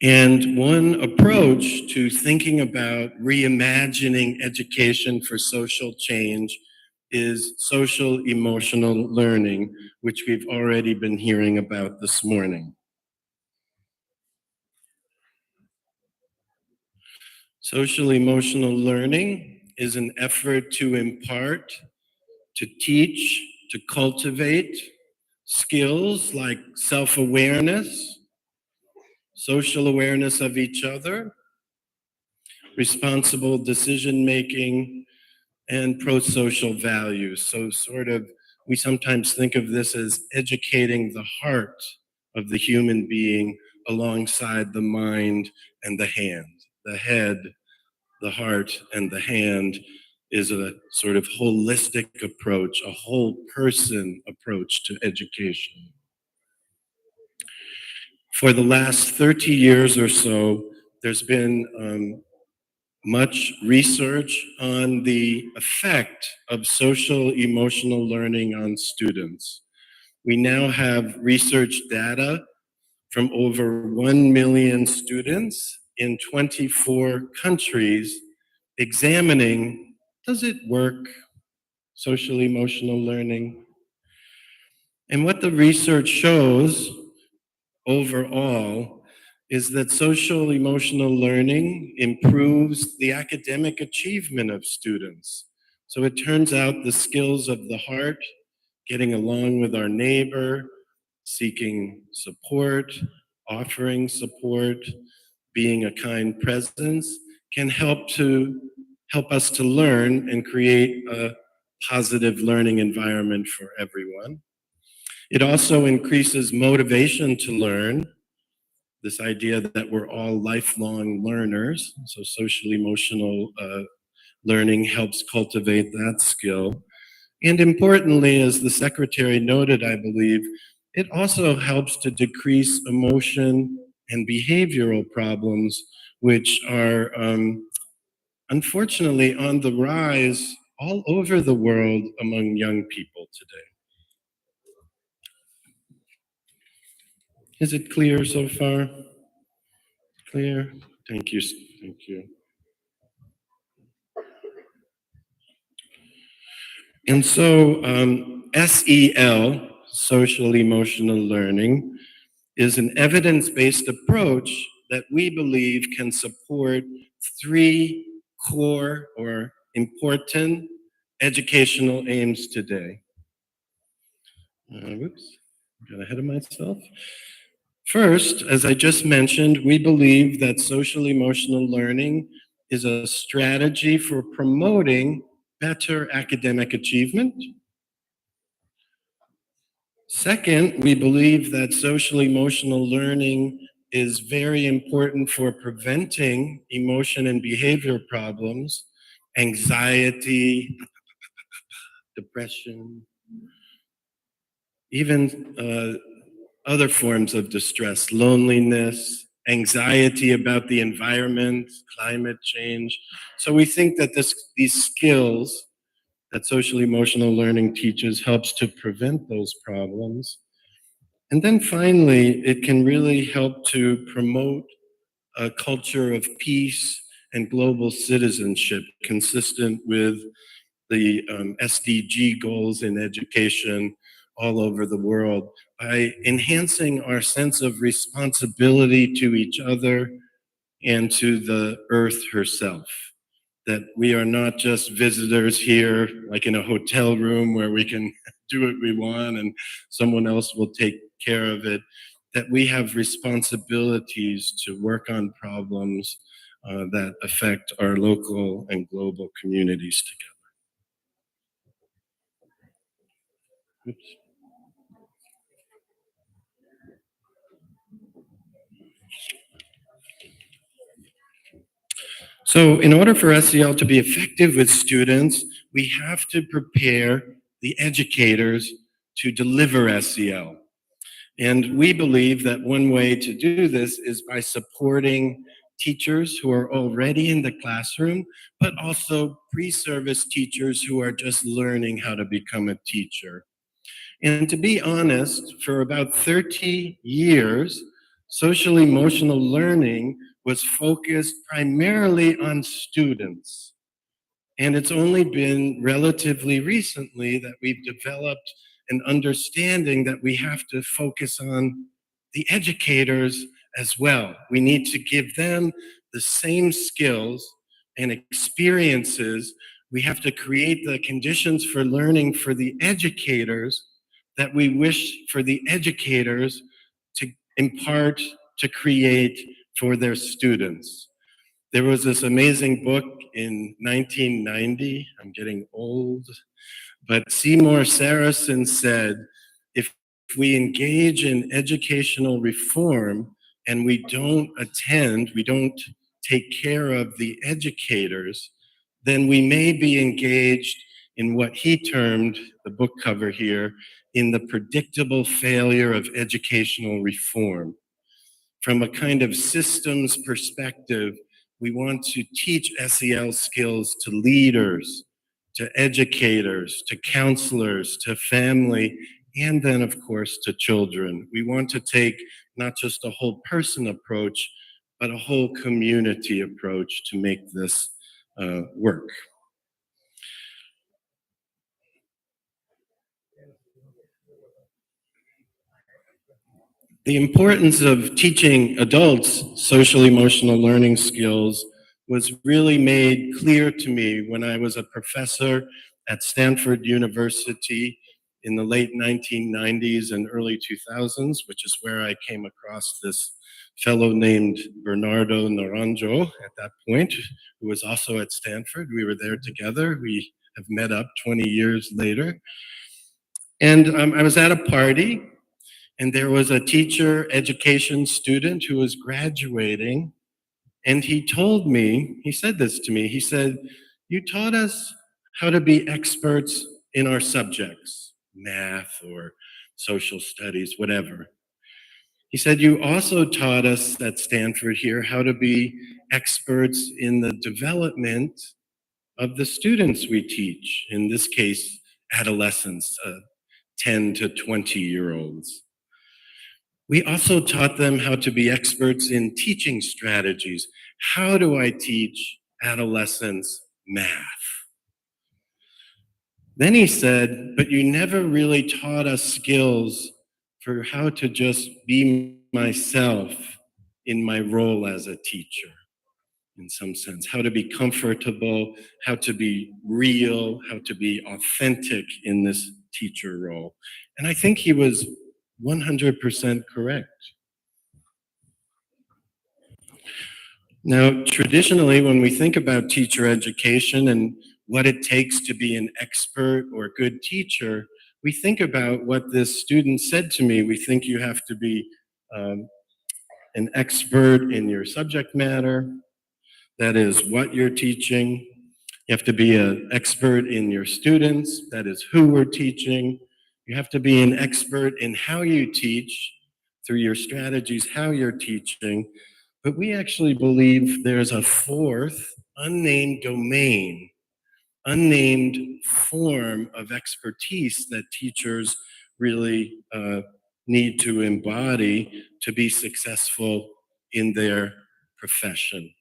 And one approach to thinking about reimagining education for social change is social emotional learning, which we've already been hearing about this morning. Social emotional learning is an effort to impart, to teach, to cultivate skills like self-awareness, social awareness of each other, responsible decision-making, and pro-social values. So sort of, we sometimes think of this as educating the heart of the human being alongside the mind and the hand. The head, the heart, and the hand is a sort of holistic approach, a whole person approach to education. For the last 30 years or so, there's been much research on the effect of social emotional learning on students. We now have research data from over 1 million students in 24 countries examining, does it work, social emotional learning? And what the research shows overall is that social emotional learning improves the academic achievement of students. So it turns out the skills of the heart, getting along with our neighbor, seeking support, offering support, being a kind presence, can help us to learn and create a positive learning environment for everyone. It also increases motivation to learn, this idea that we're all lifelong learners. So social emotional learning helps cultivate that skill. And importantly, as the secretary noted, I believe, it also helps to decrease emotion and behavioral problems, which are unfortunately on the rise all over the world among young people today. Is it clear so far? Clear? Thank you. Thank you. And so SEL, social emotional learning, is an evidence-based approach that we believe can support 3 core or important educational aims today. Whoops, got ahead of myself. First, as I just mentioned, we believe that social emotional learning is a strategy for promoting better academic achievement. Second, we believe that social emotional learning is very important for preventing emotion and behavior problems, anxiety, depression, even other forms of distress, loneliness, anxiety about the environment, climate change. So we think that these skills that social emotional learning teaches helps to prevent those problems. And then finally, it can really help to promote a culture of peace and global citizenship consistent with the SDG goals in education all over the world by enhancing our sense of responsibility to each other and to the earth herself. That we are not just visitors here, like in a hotel room where we can do what we want and someone else will take care of it, that we have responsibilities to work on problems that affect our local and global communities together. Oops. So in order for SEL to be effective with students, we have to prepare the educators to deliver SEL. And we believe that one way to do this is by supporting teachers who are already in the classroom, but also pre-service teachers who are just learning how to become a teacher. And to be honest, for about 30 years, social emotional learning was focused primarily on students. And it's only been relatively recently that we've developed an understanding that we have to focus on the educators as well. We need to give them the same skills and experiences. We have to create the conditions for learning for the educators that we wish for the educators to impart, to create for their students. There was this amazing book in 1990, I'm getting old, but Seymour Saracen said, if we engage in educational reform and we don't take care of the educators, then we may be engaged in what he termed, the book cover here, in the predictable failure of educational reform. From a kind of systems perspective, we want to teach SEL skills to leaders, to educators, to counselors, to family, and then, of course, to children. We want to take not just a whole person approach, but a whole community approach to make this work. The importance of teaching adults social emotional learning skills was really made clear to me when I was a professor at Stanford University in the late 1990s and early 2000s, which is where I came across this fellow named Bernardo Naranjo at that point, who was also at Stanford. We were there together. We have met up 20 years later. And I was at a party, and there was a teacher education student who was graduating, and he told me, he said this to me, he said, "You taught us how to be experts in our subjects, math or social studies, whatever. He said, you also taught us at Stanford here how to be experts in the development of the students we teach, in this case, adolescents, 10 to 20-year-olds. We also taught them how to be experts in teaching strategies. How do I teach adolescents math?" Then he said, "But you never really taught us skills for how to just be myself in my role as a teacher, in some sense, how to be comfortable, how to be real, how to be authentic in this teacher role." And I think he was 100% correct. Now, traditionally, when we think about teacher education and what it takes to be an expert or a good teacher, we think about what this student said to me. We think you have to be an expert in your subject matter, that is what you're teaching. You have to be an expert in your students, that is who we're teaching. You have to be an expert in how you teach, through your strategies, how you're teaching. But we actually believe there's a fourth unnamed domain, unnamed form of expertise that teachers really need to embody to be successful in their profession.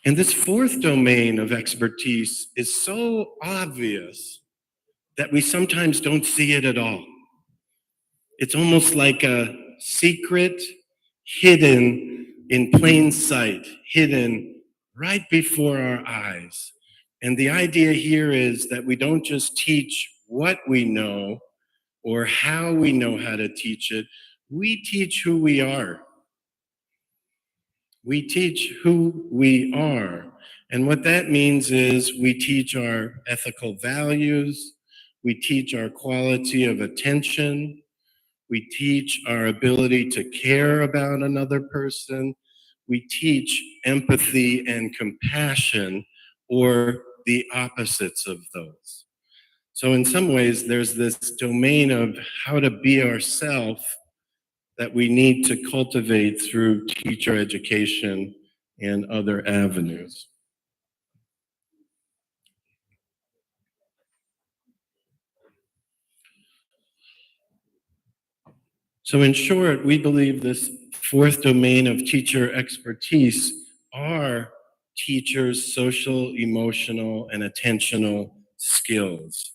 And this fourth domain of expertise is so obvious that we sometimes don't see it at all. It's almost like a secret, hidden in plain sight, hidden right before our eyes. And the idea here is that we don't just teach what we know or how we know how to teach it, we teach who we are. We teach who we are. And what that means is we teach our ethical values, we teach our quality of attention, we teach our ability to care about another person, we teach empathy and compassion, or the opposites of those. So in some ways, there's this domain of how to be ourselves that we need to cultivate through teacher education and other avenues. So in short, we believe this fourth domain of teacher expertise are teachers' social, emotional, and attentional skills.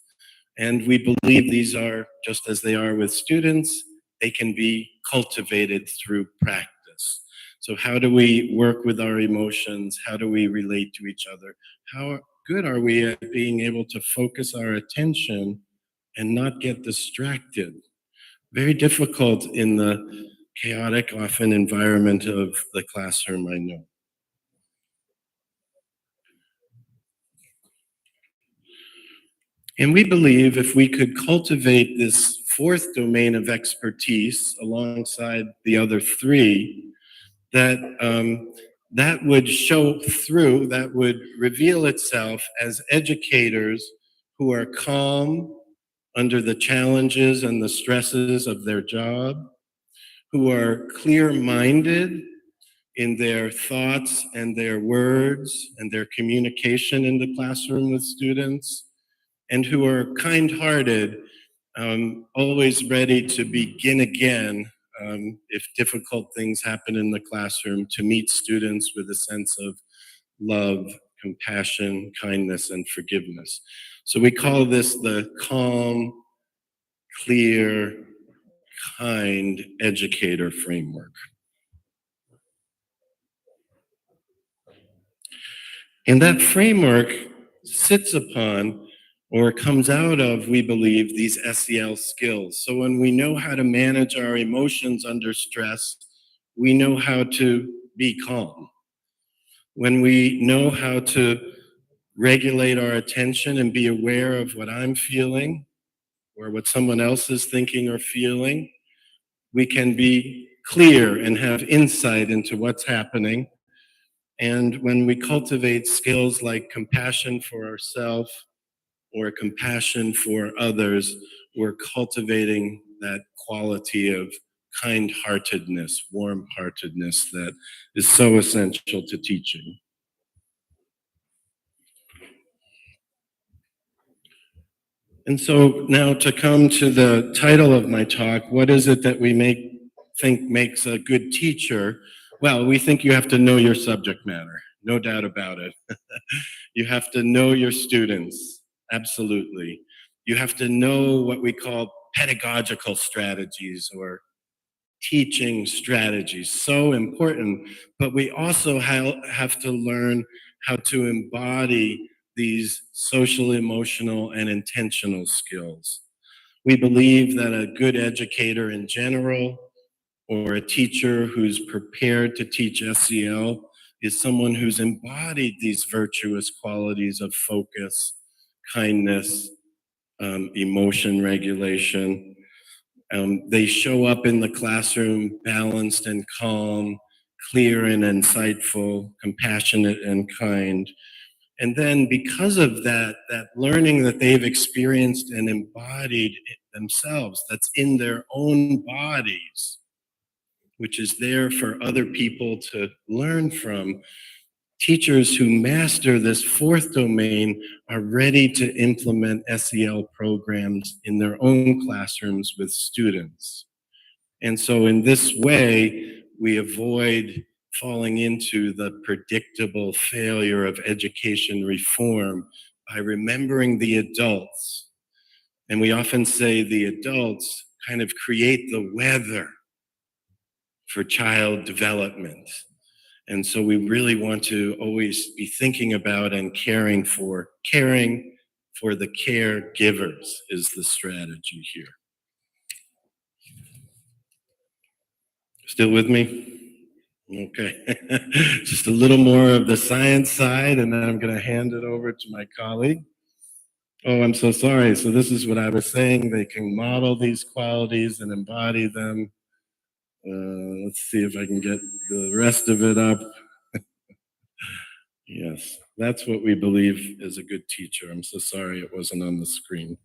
And we believe these are, just as they are with students, they can be cultivated through practice. So how do we work with our emotions? How do we relate to each other? How good are we at being able to focus our attention and not get distracted? Very difficult in the chaotic, often environment of the classroom, I know. And we believe if we could cultivate this fourth domain of expertise alongside the other three, that that would show through, that would reveal itself as educators who are calm under the challenges and the stresses of their job, who are clear-minded in their thoughts and their words and their communication in the classroom with students, and who are kind-hearted, always ready to begin again if difficult things happen in the classroom, to meet students with a sense of love, compassion, kindness, and forgiveness. So we call this the calm, clear, kind educator framework. And that framework sits upon or comes out of, we believe, these SEL skills. So when we know how to manage our emotions under stress, we know how to be calm. When we know how to regulate our attention and be aware of what I'm feeling or what someone else is thinking or feeling, we can be clear and have insight into what's happening. And when we cultivate skills like compassion for ourselves or compassion for others, we're cultivating that quality of kind-heartedness, warm-heartedness that is so essential to teaching. And so now to come to the title of my talk, what is it that we think makes a good teacher? Well, we think you have to know your subject matter, no doubt about it. You have to know your students, absolutely. You have to know what we call pedagogical strategies or teaching strategies, so important. But we also have to learn how to embody these social, emotional, and intentional skills. We believe that a good educator in general, or a teacher who's prepared to teach SEL, is someone who's embodied these virtuous qualities of focus, kindness, emotion regulation. They show up in the classroom balanced and calm, clear and insightful, compassionate and kind. And then because of that learning that they've experienced and embodied themselves, that's in their own bodies, which is there for other people to learn from, teachers who master this fourth domain are ready to implement SEL programs in their own classrooms with students. And so in this way, we avoid falling into the predictable failure of education reform by remembering the adults. And we often say the adults kind of create the weather for child development. And so we really want to always be thinking about and caring for the caregivers is the strategy here. Still with me? Okay. Just a little more of the science side, and then I'm going to hand it over to my colleague. Oh, I'm so sorry. So this is what I was saying. They can model these qualities and embody them. Let's see if I can get the rest of it up. Yes, that's what we believe is a good teacher. I'm so sorry it wasn't on the screen.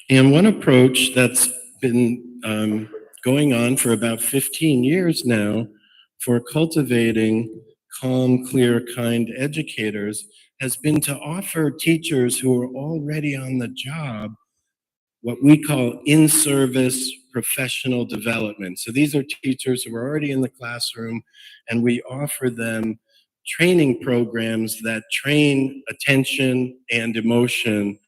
And one approach that's been going on for about 15 years now for cultivating calm, clear, kind educators has been to offer teachers who are already on the job what we call in-service professional development. So these are teachers who are already in the classroom, and we offer them training programs that train attention and emotion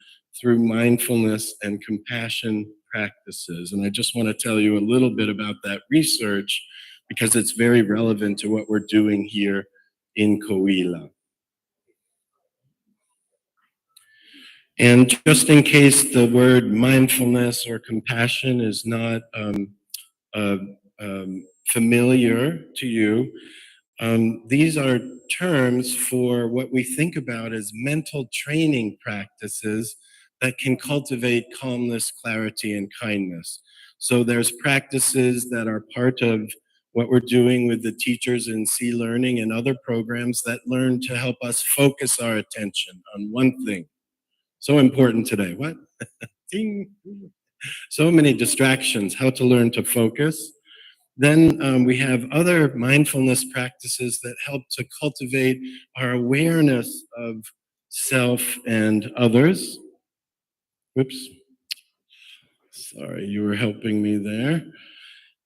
through mindfulness and compassion practices. And I just want to tell you a little bit about that research because it's very relevant to what we're doing here in Coahuila. And just in case the word mindfulness or compassion is not familiar to you, these are terms for what we think about as mental training practices that can cultivate calmness, clarity, and kindness. So there's practices that are part of what we're doing with the teachers in C Learning and other programs that learn to help us focus our attention on one thing. So important today. What? Ding. So many distractions, how to learn to focus. Then we have other mindfulness practices that help to cultivate our awareness of self and others. Whoops. Sorry, you were helping me there.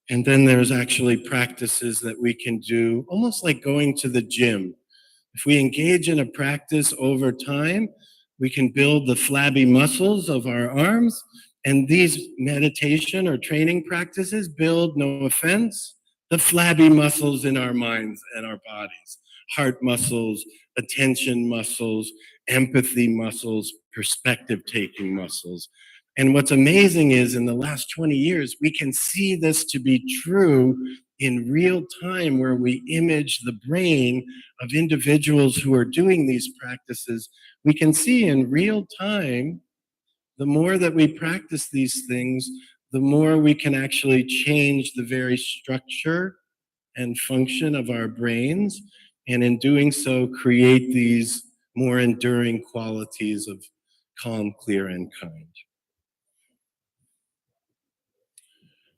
And then there's actually practices that we can do, almost like going to the gym. If we engage in a practice over time, we can build the flabby muscles of our arms. And these meditation or training practices build, no offense, the flabby muscles in our minds and our bodies. Heart muscles, attention muscles, empathy muscles, perspective-taking muscles. And what's amazing is in the last 20 years, we can see this to be true in real time, where we image the brain of individuals who are doing these practices. We can see in real time, the more that we practice these things, the more we can actually change the very structure and function of our brains, and in doing so, create these more enduring qualities of calm, clear, and kind.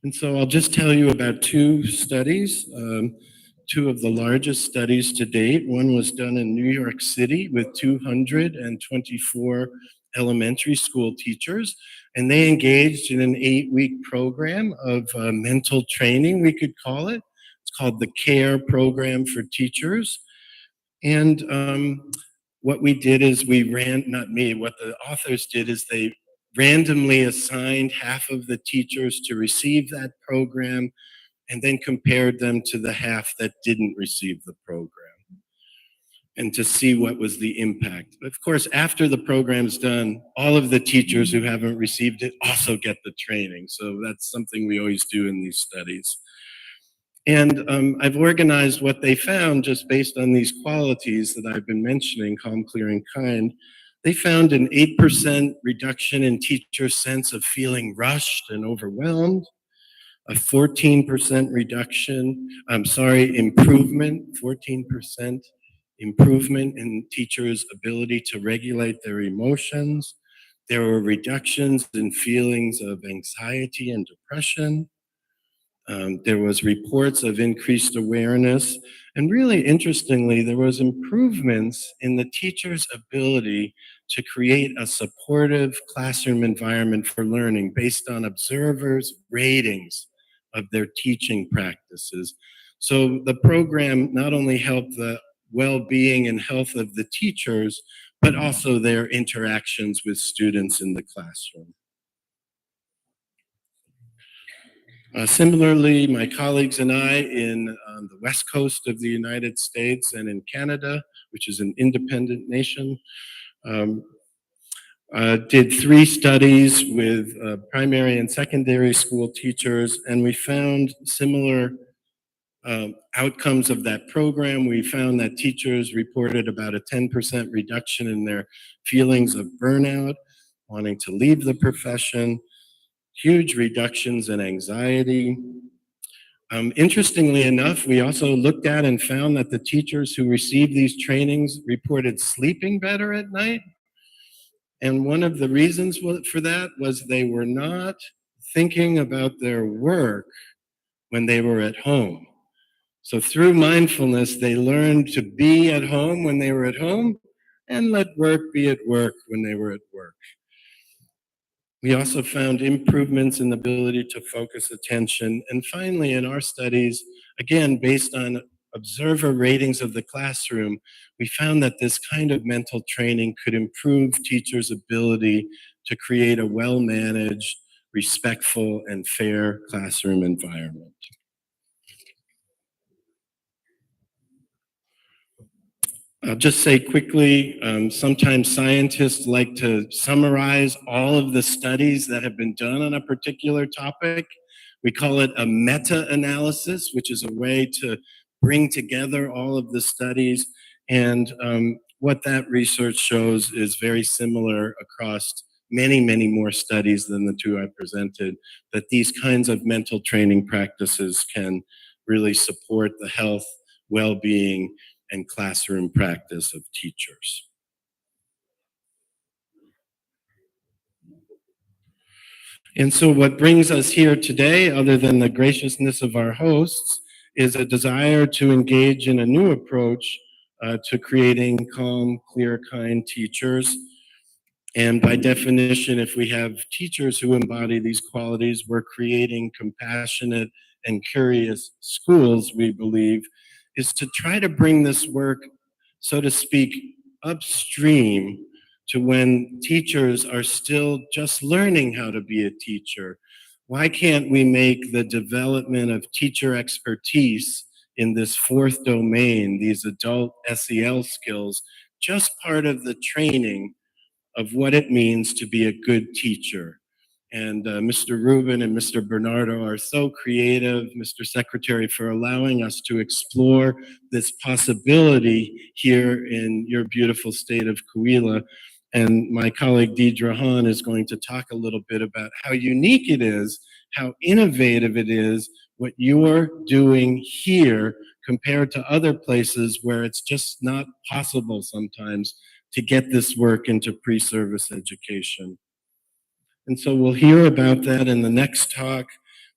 And so I'll just tell you about two studies, two of the largest studies to date. One was done in New York City with 224 elementary school teachers, and they engaged in an 8-week program of mental training, we could call it. It's called the CARE program for teachers. And what we did is what the authors did is they randomly assigned half of the teachers to receive that program and then compared them to the half that didn't receive the program and to see what was the impact. Of course, after the program's done, all of the teachers who haven't received it also get the training. So that's something we always do in these studies. And I've organized what they found just based on these qualities that I've been mentioning, calm, clear, and kind. They found an 8% reduction in teachers' sense of feeling rushed and overwhelmed, a 14% improvement, 14% improvement in teachers' ability to regulate their emotions. There were reductions in feelings of anxiety and depression. There was reports of increased awareness, and really interestingly, there was improvements in the teacher's ability to create a supportive classroom environment for learning based on observers' ratings of their teaching practices. So the program not only helped the well-being and health of the teachers, but also their interactions with students in the classroom. Similarly, my colleagues and I in the West Coast of the United States and in Canada, which is an independent nation, did 3 studies with primary and secondary school teachers, and we found similar outcomes of that program. We found that teachers reported about a 10% reduction in their feelings of burnout, wanting to leave the profession, huge reductions in anxiety. Interestingly enough, we also looked at and found that the teachers who received these trainings reported sleeping better at night. And one of the reasons for that was they were not thinking about their work when they were at home. So through mindfulness, they learned to be at home when they were at home and let work be at work when they were at work. We also found improvements in the ability to focus attention. And finally, in our studies, again, based on observer ratings of the classroom, we found that this kind of mental training could improve teachers' ability to create a well-managed, respectful, and fair classroom environment. I'll just say quickly, sometimes scientists like to summarize all of the studies that have been done on a particular topic. We call it a meta-analysis, which is a way to bring together all of the studies. And what that research shows is very similar across many, many more studies than the two I presented, that these kinds of mental training practices can really support the health, well-being, and classroom practice of teachers. And so what brings us here today, other than the graciousness of our hosts, is a desire to engage in a new approach to creating calm, clear, kind teachers. And by definition, if we have teachers who embody these qualities, we're creating compassionate and curious schools, we believe, is to try to bring this work, so to speak, upstream to when teachers are still just learning how to be a teacher. Why can't we make the development of teacher expertise in this fourth domain, these adult SEL skills, just part of the training of what it means to be a good teacher? And Mr. Rubin and Mr. Bernardo are so creative, Mr. Secretary, for allowing us to explore this possibility here in your beautiful state of Coahuila. And my colleague Deidre Hahn is going to talk a little bit about how unique it is, how innovative it is, what you're doing here compared to other places where it's just not possible sometimes to get this work into pre-service education. And so we'll hear about that in the next talk.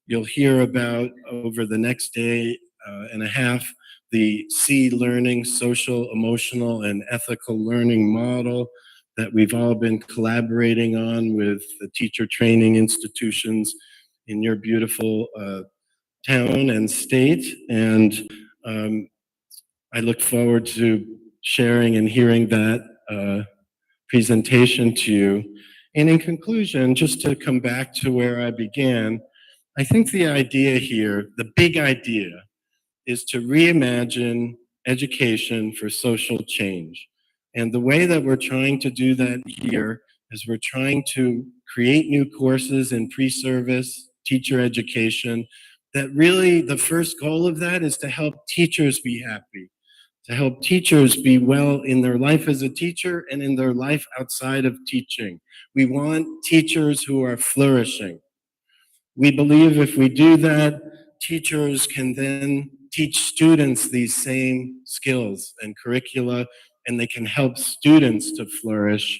You'll hear about, over the next day and a half, the C learning, social, emotional, and ethical learning model that we've all been collaborating on with the teacher training institutions in your beautiful town and state. And I look forward to sharing and hearing that presentation to you. And in conclusion, just to come back to where I began, I think the idea here, the big idea, is to reimagine education for social change. And the way that we're trying to do that here is we're trying to create new courses in pre-service teacher education that really the first goal of that is to help teachers be happy, to help teachers be well in their life as a teacher and in their life outside of teaching. We want teachers who are flourishing. We believe if we do that, teachers can then teach students these same skills and curricula, and they can help students to flourish.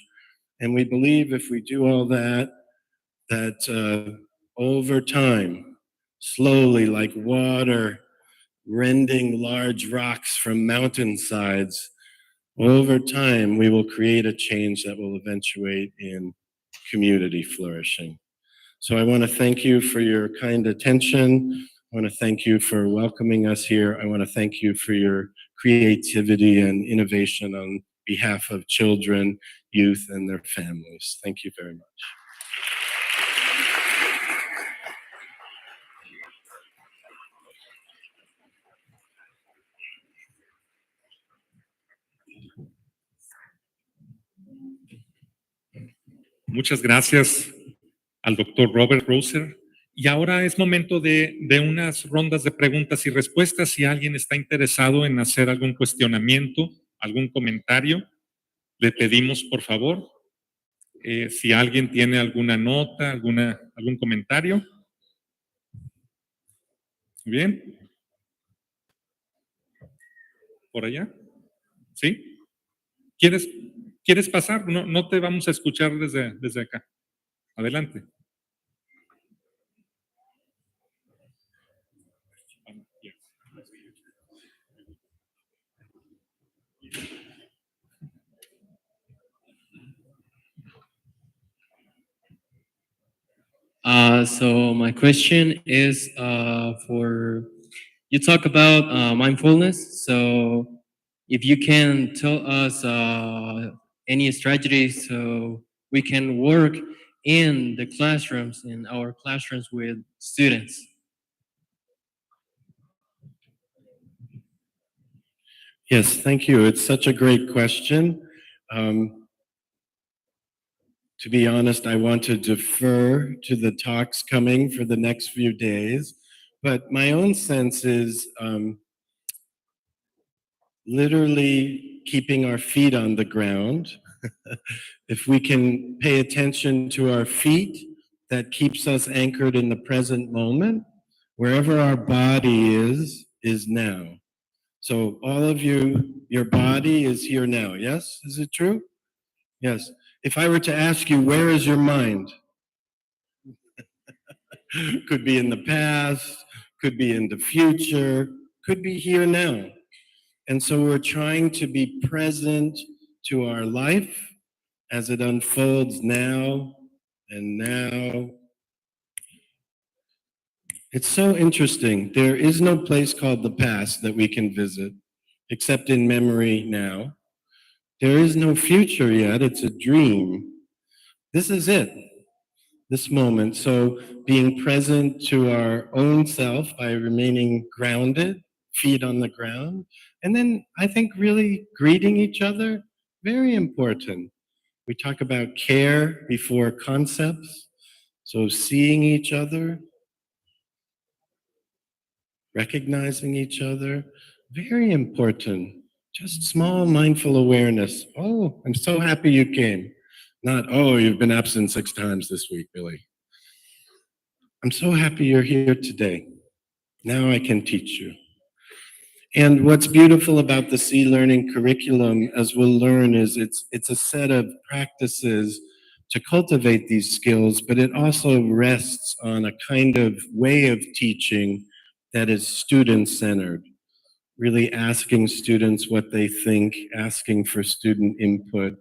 And we believe if we do all that, that over time, slowly like water rending large rocks from mountainsides, over time, we will create a change that will eventuate in community flourishing. So I want to thank you for your kind attention. I want to thank you for welcoming us here. I want to thank you for your creativity and innovation on behalf of children, youth, and their families. Thank you very much. Muchas gracias al doctor Robert Roser. Y ahora es momento de unas rondas de preguntas y respuestas. Si alguien está interesado en hacer algún cuestionamiento, algún comentario, le pedimos por favor. Si alguien tiene alguna nota, algún comentario. Bien. ¿Por allá? ¿Sí? ¿Quieres pasar? No te vamos a escuchar desde acá. Adelante. So my question is you talk about mindfulness. So if you can tell us any strategies so we can work in the classrooms, in our classrooms with students. Yes, thank you. It's such a great question. To be honest, I want to defer to the talks coming for the next few days, but my own sense is literally keeping our feet on the ground. If we can pay attention to our feet, that keeps us anchored in the present moment. Wherever our body is now. So all of you, your body is here now, yes? Is it true? Yes. If I were to ask you, where is your mind? Could be in the past, could be in the future, could be here now. And so we're trying to be present to our life as it unfolds now and now. It's so interesting. There is no place called the past that we can visit, except in memory now. There is no future yet. It's a dream. This is it, this moment. So being present to our own self by remaining grounded, feet on the ground. And then I think really greeting each other, very important. We talk about care before concepts. So seeing each other, recognizing each other, very important. Just small mindful awareness. Oh, I'm so happy you came. Not, oh, you've been absent 6 times this week, Billy. I'm so happy you're here today. Now I can teach you. And what's beautiful about the C-Learning curriculum, as we'll learn, is it's a set of practices to cultivate these skills, but it also rests on a kind of way of teaching that is student-centered, really asking students what they think, asking for student input.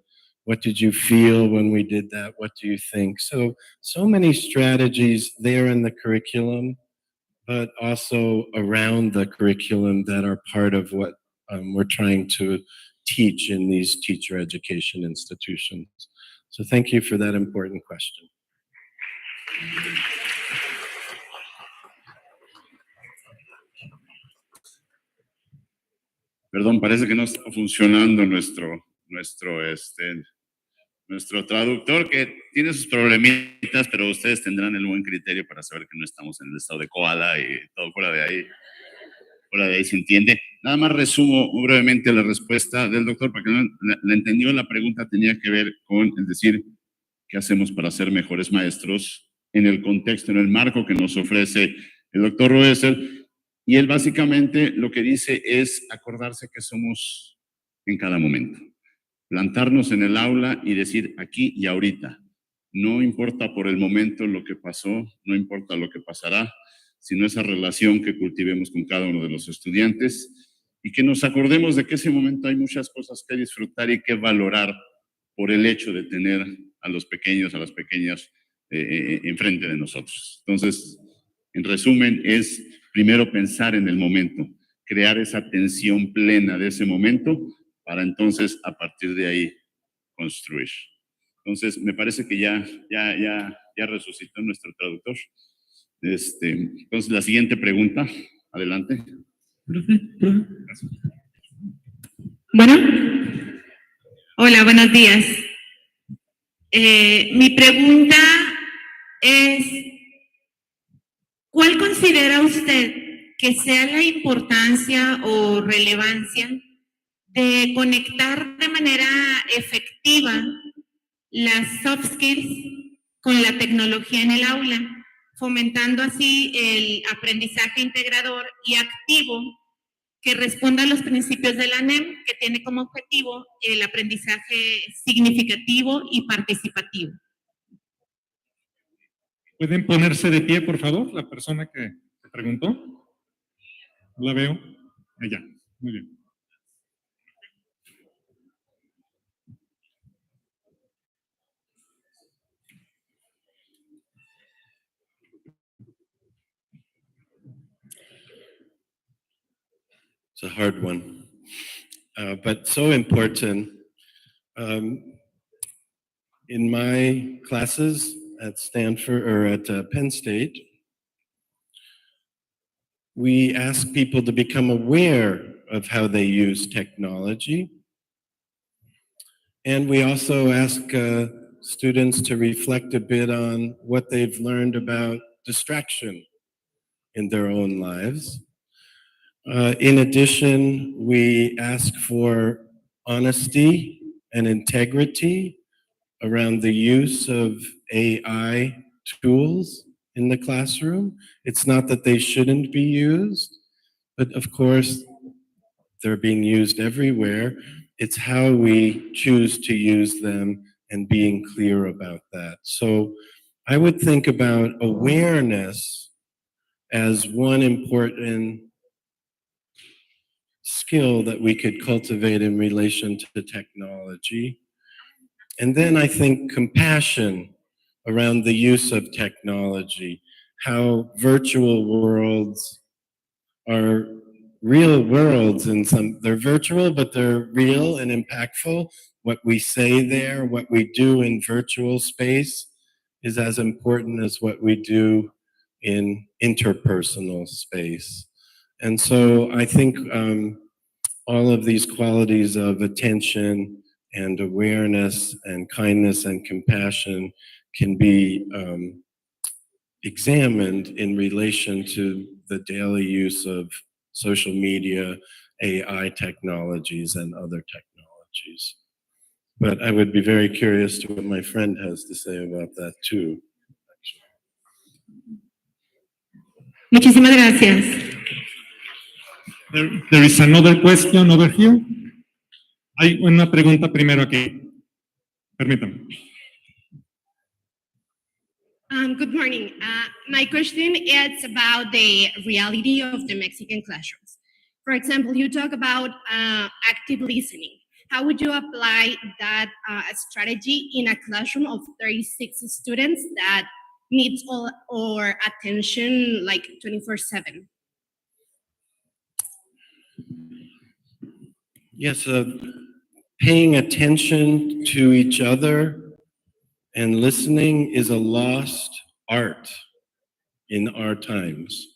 What did you feel when we did that? What do you think? So many strategies there in the curriculum, but also around the curriculum that are part of what we're trying to teach in these teacher education institutions. So thank you for that important question. Perdón, parece que no está funcionando nuestro traductor, que tiene sus problemitas, pero ustedes tendrán el buen criterio para saber que no estamos en el estado de koala y todo fuera de ahí se entiende. Nada más resumo brevemente la respuesta del doctor, para que no la entendió. La pregunta tenía que ver con el decir, ¿qué hacemos para ser mejores maestros en el contexto, en el marco que nos ofrece el doctor Roeser? Y él básicamente lo que dice es acordarse que somos en cada momento. Plantarnos en el aula y decir aquí y ahorita. No importa por el momento lo que pasó, no importa lo que pasará, sino esa relación que cultivemos con cada uno de los estudiantes y que nos acordemos de que ese momento hay muchas cosas que disfrutar y que valorar por el hecho de tener a los pequeños, a las pequeñas enfrente de nosotros. Entonces, en resumen, es primero pensar en el momento, crear esa atención plena de ese momento para entonces a partir de ahí construir. Entonces, me parece que ya resucitó nuestro traductor. Entonces, la siguiente pregunta, adelante. Bueno, hola, buenos días. Mi pregunta es, ¿cuál considera usted que sea la importancia o relevancia de conectar de manera efectiva las soft skills con la tecnología en el aula, fomentando así el aprendizaje integrador y activo que responda a los principios de la NEM, que tiene como objetivo el aprendizaje significativo y participativo? ¿Pueden ponerse de pie, por favor, la persona que preguntó? No la veo. Allá, muy bien. It's a hard one, but so important. In my classes at Stanford or at Penn State, we ask people to become aware of how they use technology. And we also ask students to reflect a bit on what they've learned about distraction in their own lives. In addition, we ask for honesty and integrity around the use of AI tools in the classroom. It's not that they shouldn't be used, but of course, they're being used everywhere. It's how we choose to use them and being clear about that. So I would think about awareness as one important skill that we could cultivate in relation to technology. And then I think compassion around the use of technology, how virtual worlds are real worlds in some, they're virtual, but they're real and impactful. What we say there, what we do in virtual space is as important as what we do in interpersonal space. And so I think all of these qualities of attention and awareness and kindness and compassion can be examined in relation to the daily use of social media, AI technologies, and other technologies. But I would be very curious to what my friend has to say about that too. Muchísimas gracias. There is another question over here. Hay una pregunta primero aquí. Permítame. Good morning. My question is about the reality of the Mexican classrooms. For example, you talk about active listening. How would you apply that strategy in a classroom of 36 students that needs all our attention like 24/7? Yes, paying attention to each other and listening is a lost art in our times.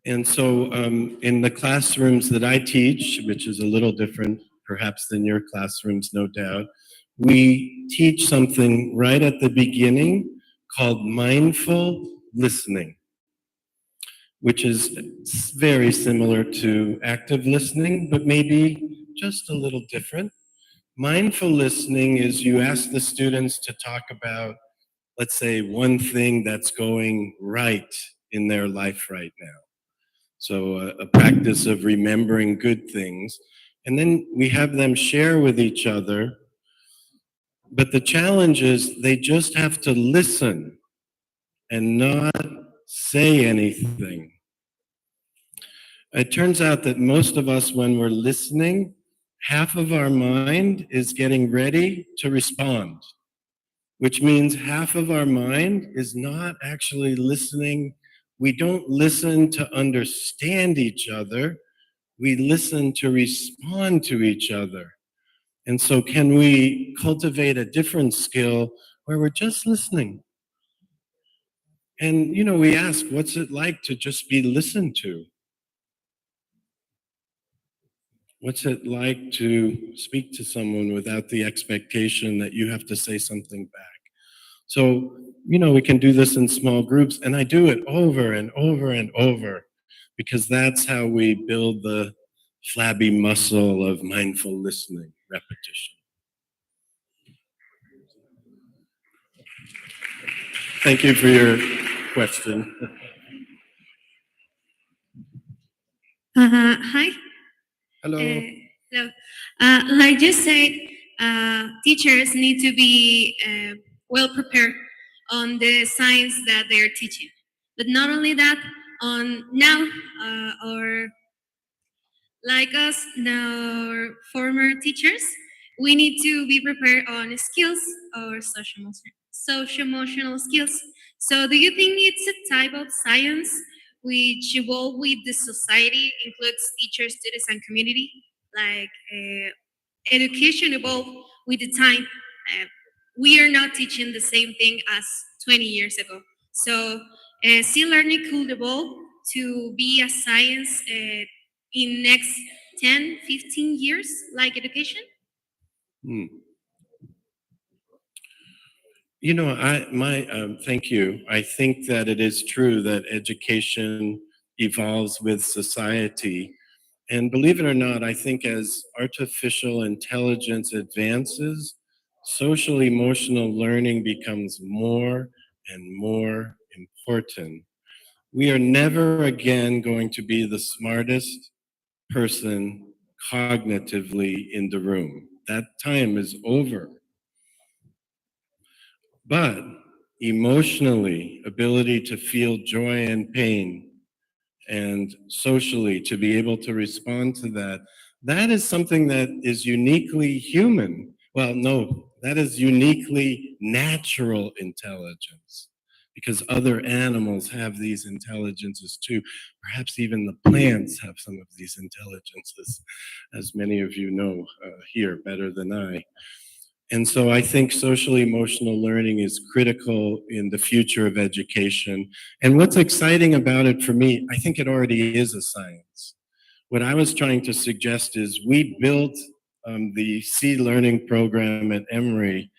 And so in the classrooms that I teach, which is a little different perhaps than your classrooms, no doubt, we teach something right at the beginning called mindful listening, which is very similar to active listening, but maybe just a little different. Mindful listening is you ask the students to talk about, let's say, one thing that's going right in their life right now. So a practice of remembering good things. And then we have them share with each other. But the challenge is they just have to listen and not say anything. It turns out that most of us, when we're listening, half of our mind is getting ready to respond, which means half of our mind is not actually listening. We don't listen to understand each other. We listen to respond to each other. And so can we cultivate a different skill where we're just listening? And, you know, we ask, what's it like to just be listened to? What's it like to speak to someone without the expectation that you have to say something back? So, you know, we can do this in small groups, and I do it over and over and over, because that's how we build the flabby muscle of mindful listening, repetition. Thank you for your question. Hi. Hello. Hello. Like you said, teachers need to be well prepared on the science that they're teaching. But not only that, on now, or like us, now former teachers, we need to be prepared on skills or socio-emotional skills. So do you think it's a type of science which evolve with the society, includes teachers, students, and community? Like education evolve with the time. We are not teaching the same thing as 20 years ago. So still learning could evolve to be a science in next 10, 15 years, like education? You know, thank you. I think that it is true that education evolves with society. And believe it or not, I think as artificial intelligence advances, social emotional learning becomes more and more important. We are never again going to be the smartest person cognitively in the room. That time is over. But emotionally, ability to feel joy and pain, and socially to be able to respond to that, that is something that is uniquely human. Well, no, that is uniquely natural intelligence, because other animals have these intelligences too. Perhaps even the plants have some of these intelligences, as many of you know here better than I. And so I think social emotional learning is critical in the future of education. And what's exciting about it for me, I think it already is a science. What I was trying to suggest is we built the C Learning program at Emory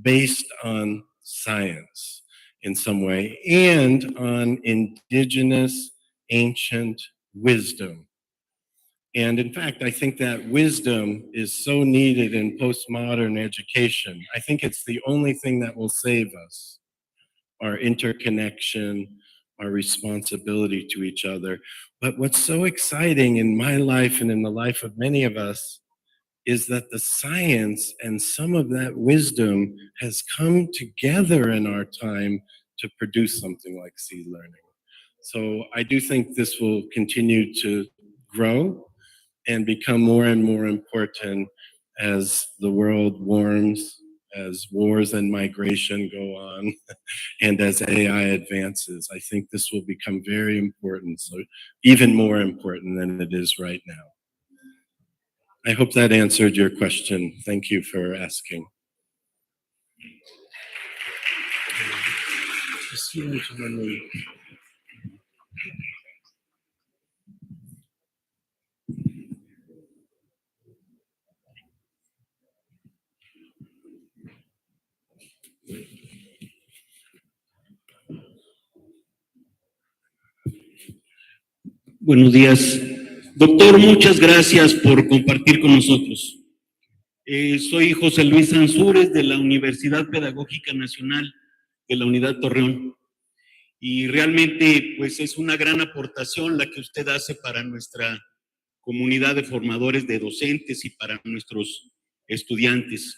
based on science in some way and on indigenous ancient wisdom. And in fact, I think that wisdom is so needed in postmodern education. I think it's the only thing that will save us, our interconnection, our responsibility to each other. But what's so exciting in my life and in the life of many of us is that the science and some of that wisdom has come together in our time to produce something like C Learning. So I do think this will continue to grow and become more and more important as the world warms, as wars and migration go on, and as AI advances. I think this will become very important, so even more important than it is right now. I hope that answered your question. Thank you for asking. Buenos días. Doctor, muchas gracias por compartir con nosotros. Soy José Luis Ansúrez de la Universidad Pedagógica Nacional de la Unidad Torreón. Y realmente, pues es una gran aportación la que usted hace para nuestra comunidad de formadores de docentes y para nuestros estudiantes.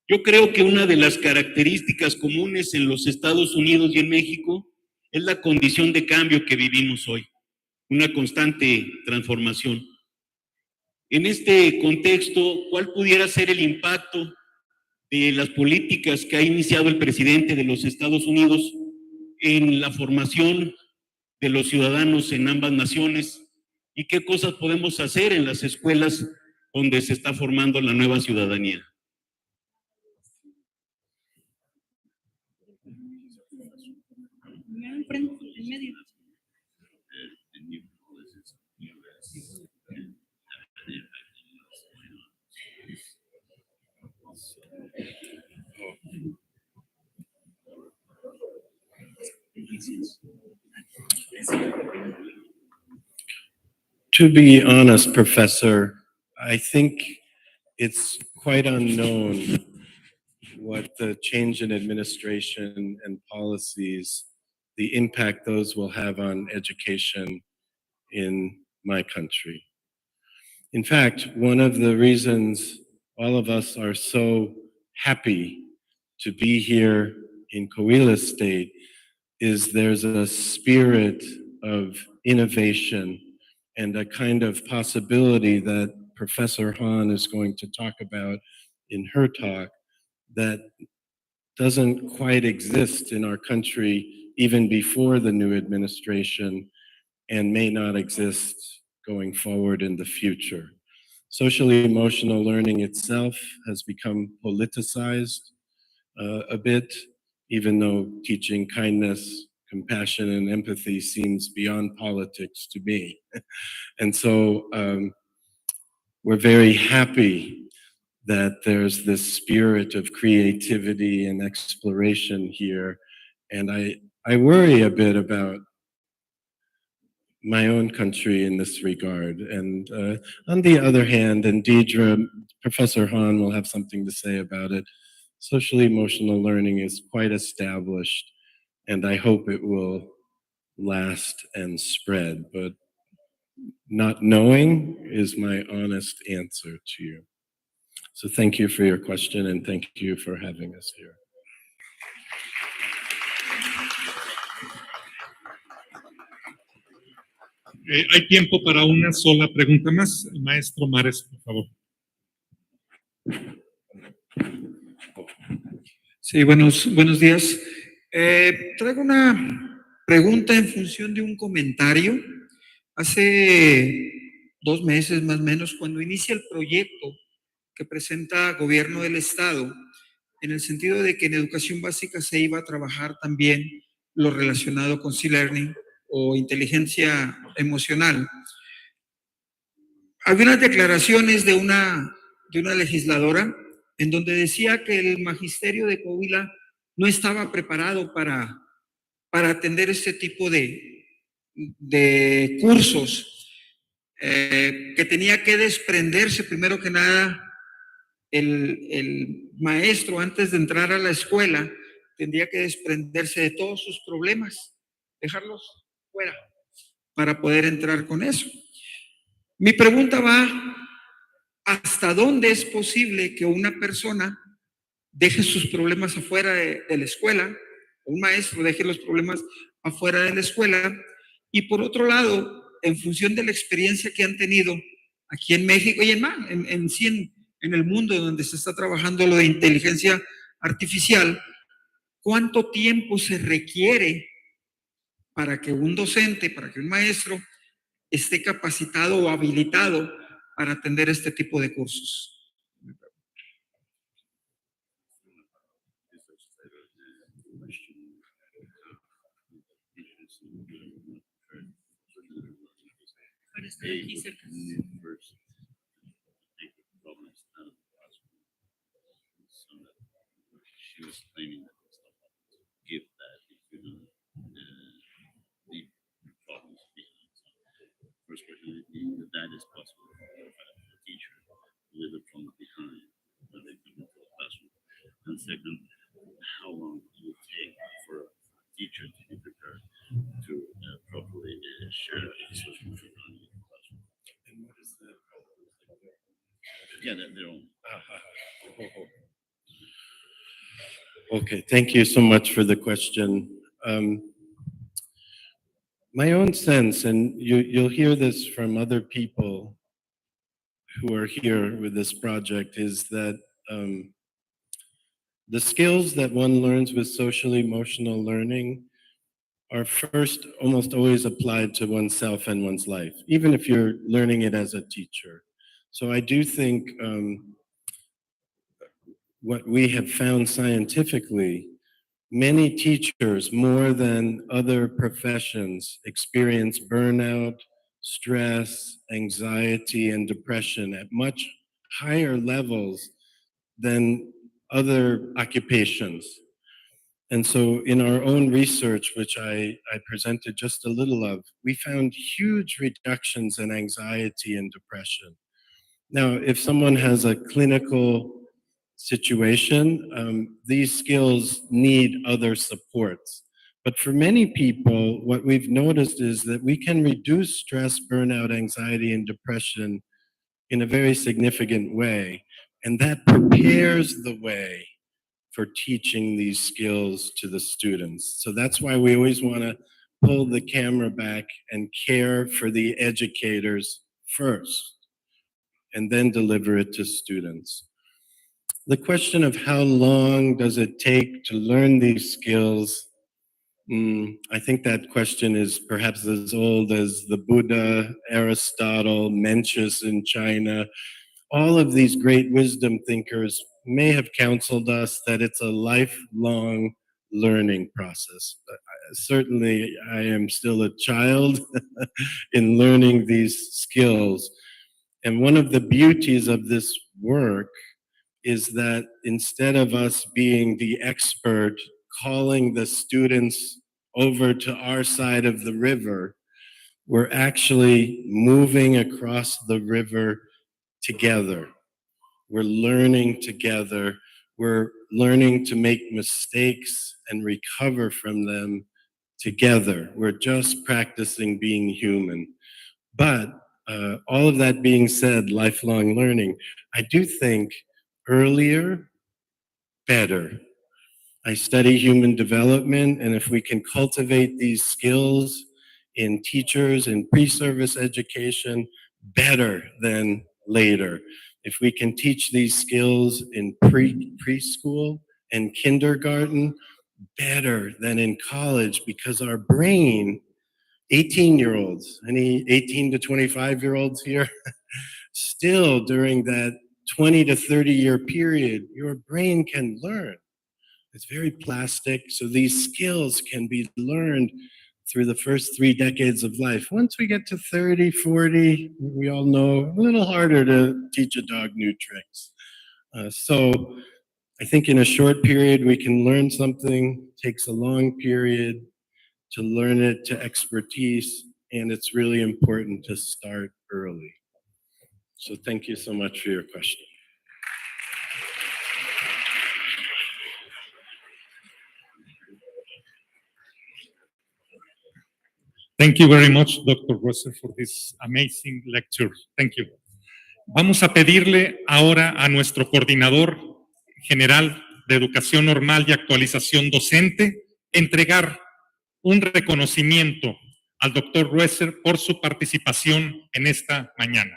Yo creo que una de las características comunes en los Estados Unidos y en México es la condición de cambio que vivimos hoy, una constante transformación. En este contexto, ¿cuál pudiera ser el impacto de las políticas que ha iniciado el presidente de los Estados Unidos en la formación de los ciudadanos en ambas naciones? ¿Y qué cosas podemos hacer en las escuelas donde se está formando la nueva ciudadanía? To be honest, Professor, I think it's quite unknown what the change in administration and policies, the impact those will have on education in my country. In fact, one of the reasons all of us are so happy to be here in Coahuila State is there's a spirit of innovation and a kind of possibility that Professor Hahn is going to talk about in her talk that doesn't quite exist in our country even before the new administration and may not exist going forward in the future. Socially emotional learning itself has become politicized a bit, even though teaching kindness, compassion and empathy seems beyond politics to me. And so we're very happy that there's this spirit of creativity and exploration here. And I worry a bit about my own country in this regard. And on the other hand, and Deidre, Professor Hahn will have something to say about it, social emotional learning is quite established, and I hope it will last and spread. But not knowing is my honest answer to you. So thank you for your question, and thank you for having us here. Hay tiempo para una sola pregunta más. Maestro Mares, por favor. Sí, buenos días. Traigo una pregunta en función de un comentario. Hace 2 meses más o menos, cuando inicia el proyecto que presenta Gobierno del Estado, en el sentido de que en educación básica se iba a trabajar también lo relacionado con C-Learning o inteligencia emocional. Había unas declaraciones de una legisladora en donde decía que el magisterio de Coahuila no estaba preparado para atender este tipo de cursos, que tenía que desprenderse primero que nada el maestro antes de entrar a la escuela, tendría que desprenderse de todos sus problemas, dejarlos fuera para poder entrar con eso. Mi pregunta va: ¿hasta dónde es posible que una persona deje sus problemas afuera de la escuela, o un maestro deje los problemas afuera de la escuela? Y por otro lado, en función de la experiencia que han tenido aquí en México y en el mundo donde se está trabajando lo de inteligencia artificial, ¿cuánto tiempo se requiere para que un docente, para que un maestro esté capacitado o habilitado para atender este tipo de cursos? Para estar aquí cerca. She was claiming that give that if you don't leave problems behind. So first question, if that is possible for a teacher to leave it from behind when they come into the classroom. And second, how long will it take for a teacher to be prepared to properly share social learning in the classroom? And what is the Yeah, their own. Okay, thank you so much for the question. My own sense, and you'll hear this from other people who are here with this project, is that the skills that one learns with social emotional learning are first almost always applied to oneself and one's life, even if you're learning it as a teacher. So I do think what we have found scientifically, many teachers, more than other professions, experience burnout, stress, anxiety, and depression at much higher levels than other occupations. And so in our own research, which I presented just a little of, we found huge reductions in anxiety and depression. Now, if someone has a clinical situation, these skills need other supports. But for many people, what we've noticed is that we can reduce stress, burnout, anxiety, and depression in a very significant way. And that prepares the way for teaching these skills to the students. So that's why we always want to pull the camera back and care for the educators first, and then deliver it to students. The question of how long does it take to learn these skills, I think that question is perhaps as old as the Buddha, Aristotle, Mencius in China. All of these great wisdom thinkers may have counseled us that it's a lifelong learning process. Certainly, I am still a child in learning these skills. And one of the beauties of this work is that instead of us being the expert calling the students over to our side of the river, we're actually moving across the river together. We're learning together. We're learning to make mistakes and recover from them together. We're just practicing being human. But all of that being said, lifelong learning, I do think earlier, better. I study human development, and if we can cultivate these skills in teachers in pre-service education, better than later. If we can teach these skills in preschool and kindergarten, better than in college, because our brain, 18-year-olds, any 18 to 25-year-olds here, still during that 20 to 30-year period, your brain can learn. It's very plastic, so these skills can be learned through the first 3 decades of life. Once we get to 30, 40, we all know, a little harder to teach a dog new tricks. So I think in a short period, we can learn something. It takes a long period to learn it to expertise, and it's really important to start early. So thank you so much for your question. Thank you very much, Dr. Rosser, for this amazing lecture. Thank you. Vamos a pedirle ahora a nuestro coordinador general de Educación Normal y Actualización Docente entregar un reconocimiento al Dr. Rosser por su participación en esta mañana.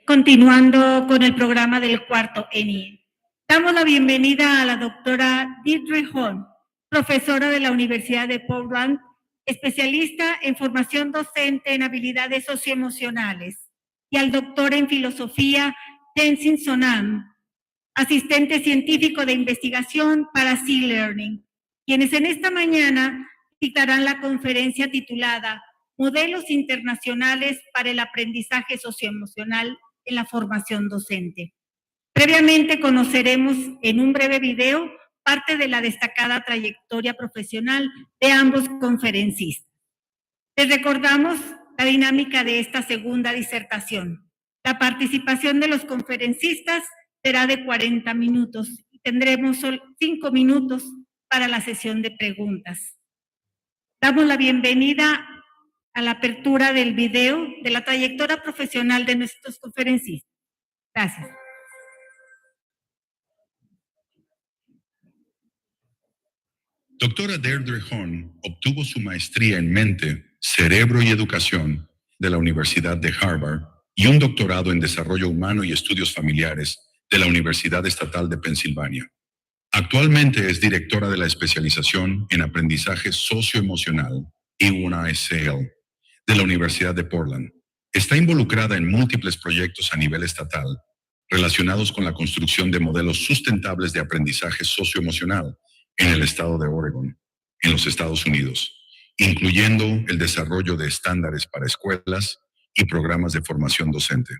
Continuando con el programa del cuarto ENIIE. Damos la bienvenida a la doctora Deirdre Horn, profesora de la Universidad de Portland, especialista en formación docente en habilidades socioemocionales, y al doctor en filosofía Tenzin Sonam, asistente científico de investigación para Sea Learning, quienes en esta mañana dictarán la conferencia titulada Modelos Internacionales para el Aprendizaje Socioemocional en la Formación Docente. Previamente conoceremos en un breve video parte de la destacada trayectoria profesional de ambos conferencistas. Les recordamos la dinámica de esta segunda disertación. La participación de los conferencistas será de 40 minutos y tendremos 5 minutos para la sesión de preguntas. Damos la bienvenida a la apertura del video de la trayectoria profesional de nuestros conferencistas. Gracias. Doctora Deirdre Horn obtuvo su maestría en mente, cerebro y educación de la Universidad de Harvard y un doctorado en desarrollo humano y estudios familiares de la Universidad Estatal de Pensilvania. Actualmente es directora de la especialización en aprendizaje socioemocional, ENIIE, de la Universidad de Portland. Está involucrada en múltiples proyectos a nivel estatal relacionados con la construcción de modelos sustentables de aprendizaje socioemocional en el estado de Oregon, en los Estados Unidos, incluyendo el desarrollo de estándares para escuelas y programas de formación docente.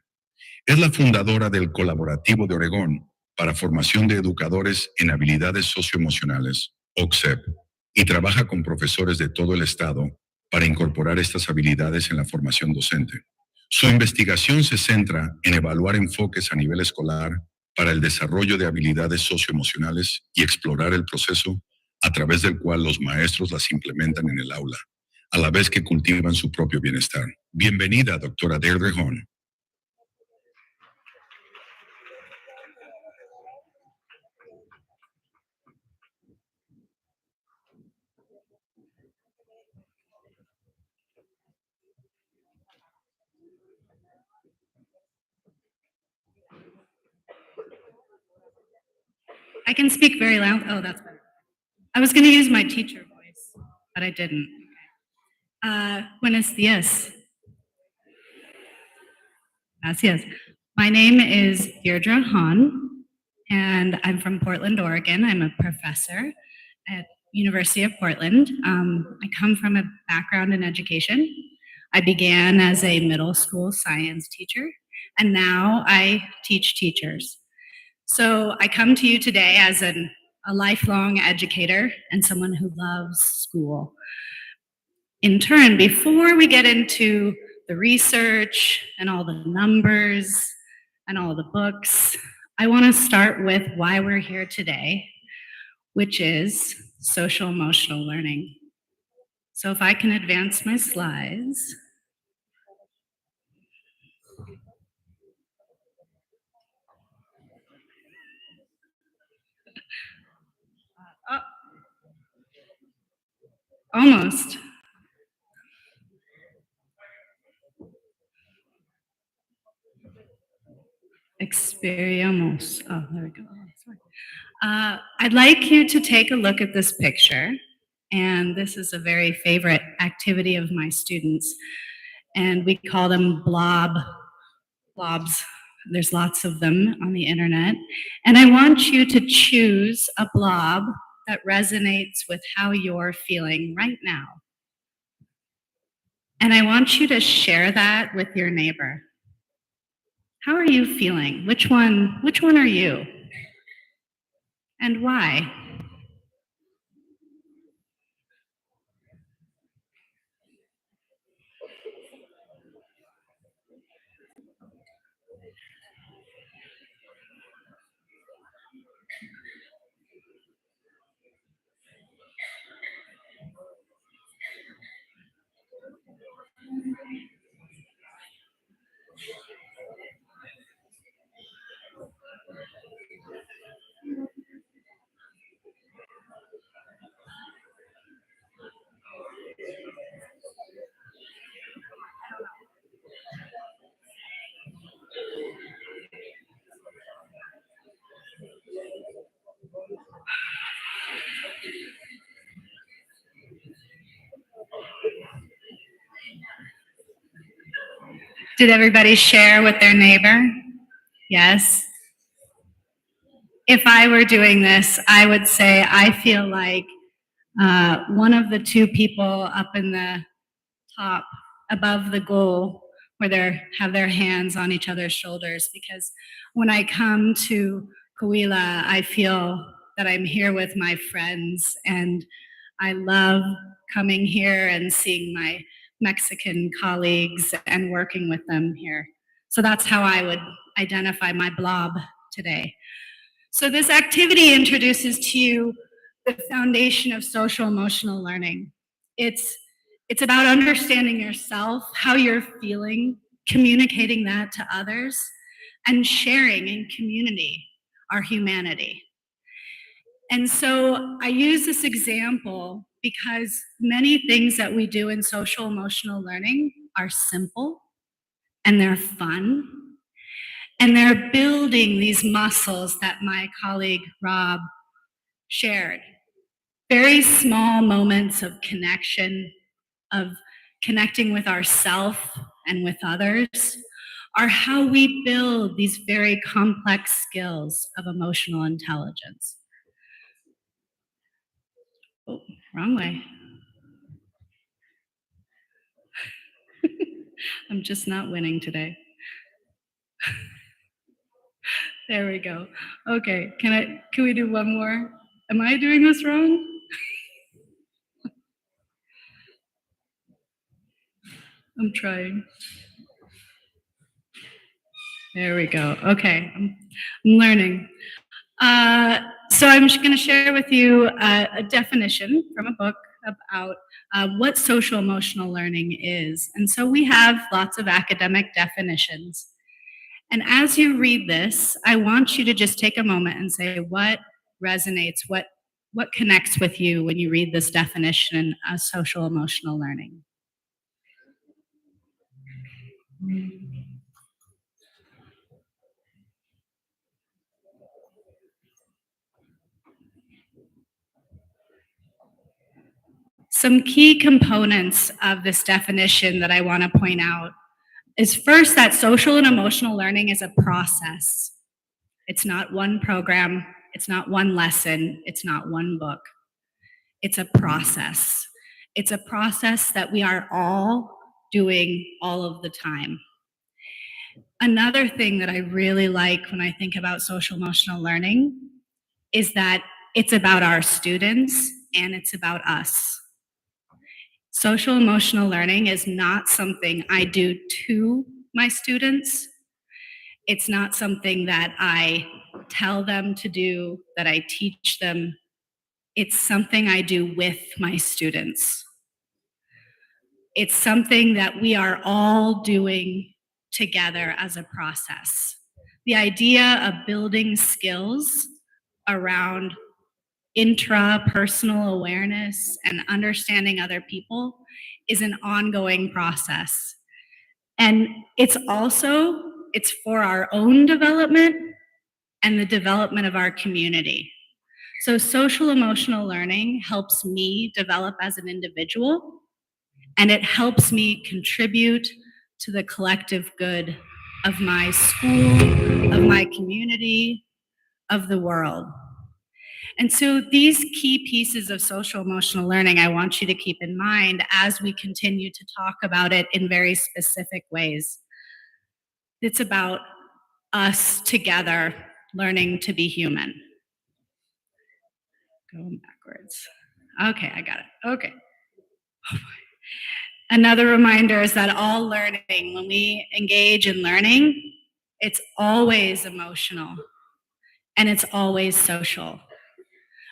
Es la fundadora del Colaborativo de Oregón para Formación de Educadores en Habilidades Socioemocionales, OCSEP, y trabaja con profesores de todo el estado para incorporar estas habilidades en la formación docente. Su investigación se centra en evaluar enfoques a nivel escolar para el desarrollo de habilidades socioemocionales y explorar el proceso a través del cual los maestros las implementan en el aula, a la vez que cultivan su propio bienestar. Bienvenida, doctora Deirdre Hahn. I can speak very loud. Oh, that's better. I was going to use my teacher voice, but I didn't. Buenos días. Gracias. My name is Deirdre Hahn, and I'm from Portland, Oregon. I'm a professor at University of Portland. I come from a background in education. I began as a middle school science teacher, and now I teach teachers. So I come to you today as a lifelong educator and someone who loves school. In turn, before we get into the research and all the numbers and all the books, I want to start with why we're here today, which is social emotional learning. So if I can advance my slides. Almost. Experiamos. Oh, there we go. I'd like you to take a look at this picture. And this is a very favorite activity of my students. And we call them blobs. There's lots of them on the internet. And I want you to choose a blob that resonates with how you're feeling right now. And I want you to share that with your neighbor. How are you feeling? Which one are you? And why? Did everybody share with their neighbor? Yes. If I were doing this, I would say I feel like one of the two people up in the top above the goal where they have their hands on each other's shoulders, because when I come to Coahuila, I feel that I'm here with my friends, and I love coming here and seeing my Mexican colleagues and working with them here. So that's how I would identify my blob today. So this activity introduces to you the foundation of social emotional learning. It's about understanding yourself, how you're feeling, communicating that to others, and sharing in community our humanity. And so I use this example because many things that we do in social emotional learning are simple and they're fun. And they're building these muscles that my colleague Rob shared. Very small moments of connection, of connecting with ourselves and with others, are how we build these very complex skills of emotional intelligence. Oh, wrong way. I'm just not winning today. There we go. Okay, can we do one more? Am I doing this wrong? I'm trying. There we go. Okay, I'm learning. So I'm just going to share with you a definition from a book about what social emotional learning is. And so we have lots of academic definitions. And as you read this, I want you to just take a moment and say what resonates, what connects with you when you read this definition of social emotional learning. Some key components of this definition that I want to point out is first that social and emotional learning is a process. It's not one program, it's not one lesson, it's not one book. It's a process. It's a process that we are all doing all of the time. Another thing that I really like when I think about social emotional learning is that it's about our students and it's about us. Social emotional learning is not something I do to my students. It's not something that I tell them to do, that I teach them. It's something I do with my students. It's something that we are all doing together as a process. The idea of building skills around intrapersonal awareness and understanding other people is an ongoing process. And it's for our own development and the development of our community. So social emotional learning helps me develop as an individual, and it helps me contribute to the collective good of my school, of my community, of the world. And so these key pieces of social emotional learning, I want you to keep in mind as we continue to talk about it in very specific ways. It's about us together learning to be human. Going backwards. Okay, I got it. Okay. Oh, another reminder is that all learning, when we engage in learning, it's always emotional and it's always social.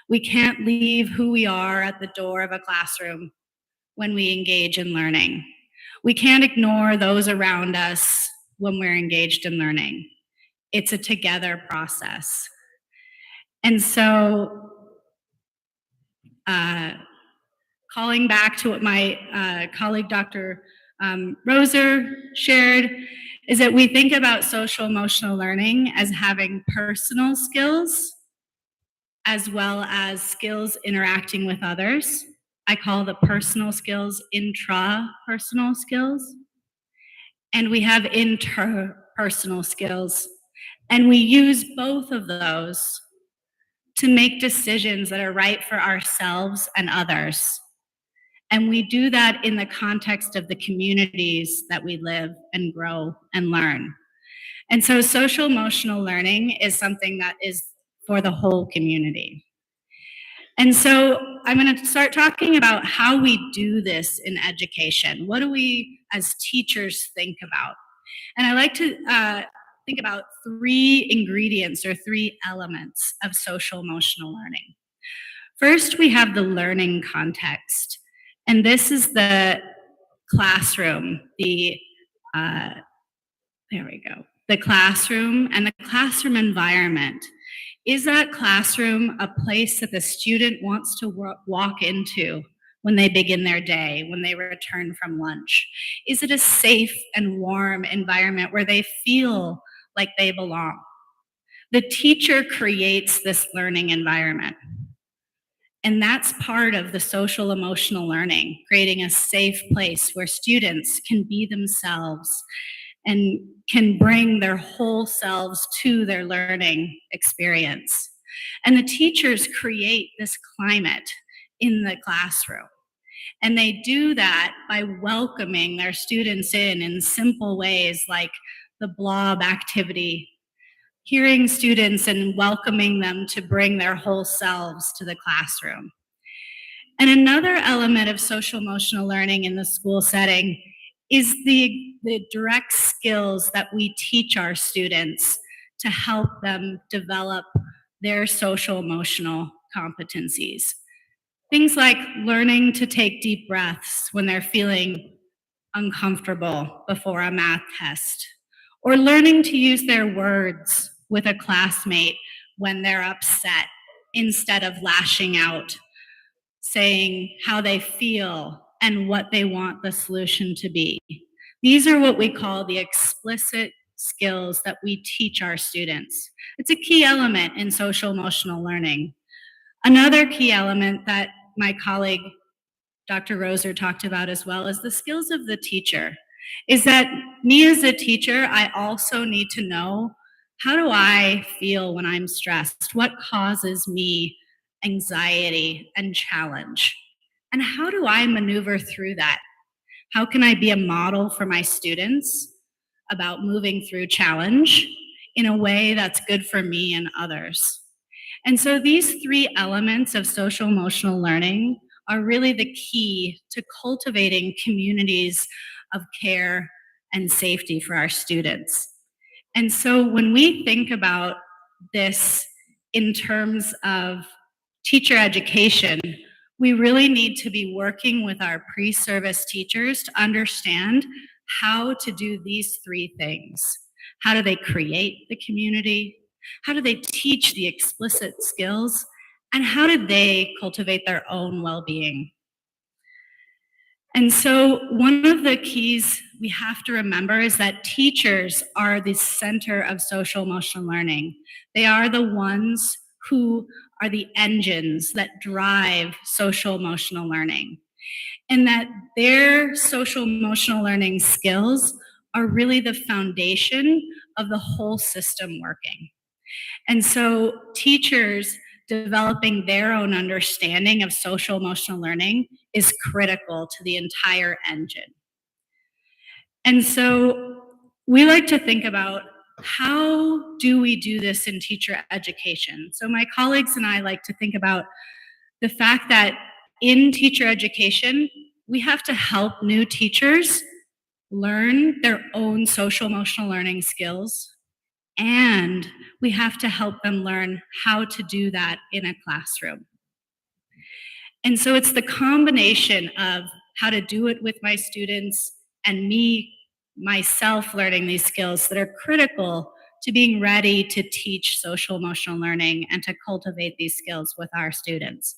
We can't leave who we are at the door of a classroom when we engage in learning. We can't ignore those around us when we're engaged in learning. It's a together process. And so, calling back to what my colleague Dr. Roser shared, is that we think about social emotional learning as having personal skills as well as skills interacting with others. I call the personal skills intrapersonal skills. And we have interpersonal skills. And we use both of those to make decisions that are right for ourselves and others. And we do that in the context of the communities that we live and grow and learn. And so social emotional learning is something that is for the whole community. And so I'm going to start talking about how we do this in education. What do we as teachers think about? And I like to think about 3 ingredients or 3 elements of social emotional learning. First, we have the learning context. And this is the classroom, the classroom and the classroom environment. Is that classroom a place that the student wants to walk into when they begin their day, when they return from lunch? Is it a safe and warm environment where they feel like they belong? The teacher creates this learning environment. And that's part of the social emotional learning, creating a safe place where students can be themselves and can bring their whole selves to their learning experience. And the teachers create this climate in the classroom. And they do that by welcoming their students in simple ways like the blob activity, hearing students and welcoming them to bring their whole selves to the classroom. And another element of social emotional learning in the school setting is the direct skills that we teach our students to help them develop their social emotional competencies. Things like learning to take deep breaths when they're feeling uncomfortable before a math test, or learning to use their words with a classmate when they're upset instead of lashing out, saying how they feel and what they want the solution to be. These are what we call the explicit skills that we teach our students. It's a key element in social emotional learning. Another key element that my colleague, Dr. Roser, talked about as well is the skills of the teacher. Is that me as a teacher, I also need to know, how do I feel when I'm stressed? What causes me anxiety and challenge? And how do I maneuver through that? How can I be a model for my students about moving through challenge in a way that's good for me and others? And so these three elements of social emotional learning are really the key to cultivating communities of care and safety for our students. And so when we think about this in terms of teacher education, we really need to be working with our pre-service teachers to understand how to do these three things. How do they create the community? How do they teach the explicit skills? And how do they cultivate their own well-being? And so one of the keys we have to remember is that teachers are the center of social emotional learning. They are the ones who are the engines that drive social emotional learning, and that their social emotional learning skills are really the foundation of the whole system working. And so teachers developing their own understanding of social emotional learning is critical to the entire engine. And so we like to think about, how do we do this in teacher education? So my colleagues and I like to think about the fact that in teacher education, we have to help new teachers learn their own social emotional learning skills, and we have to help them learn how to do that in a classroom. And so it's the combination of how to do it with my students and myself learning these skills that are critical to being ready to teach social emotional learning and to cultivate these skills with our students.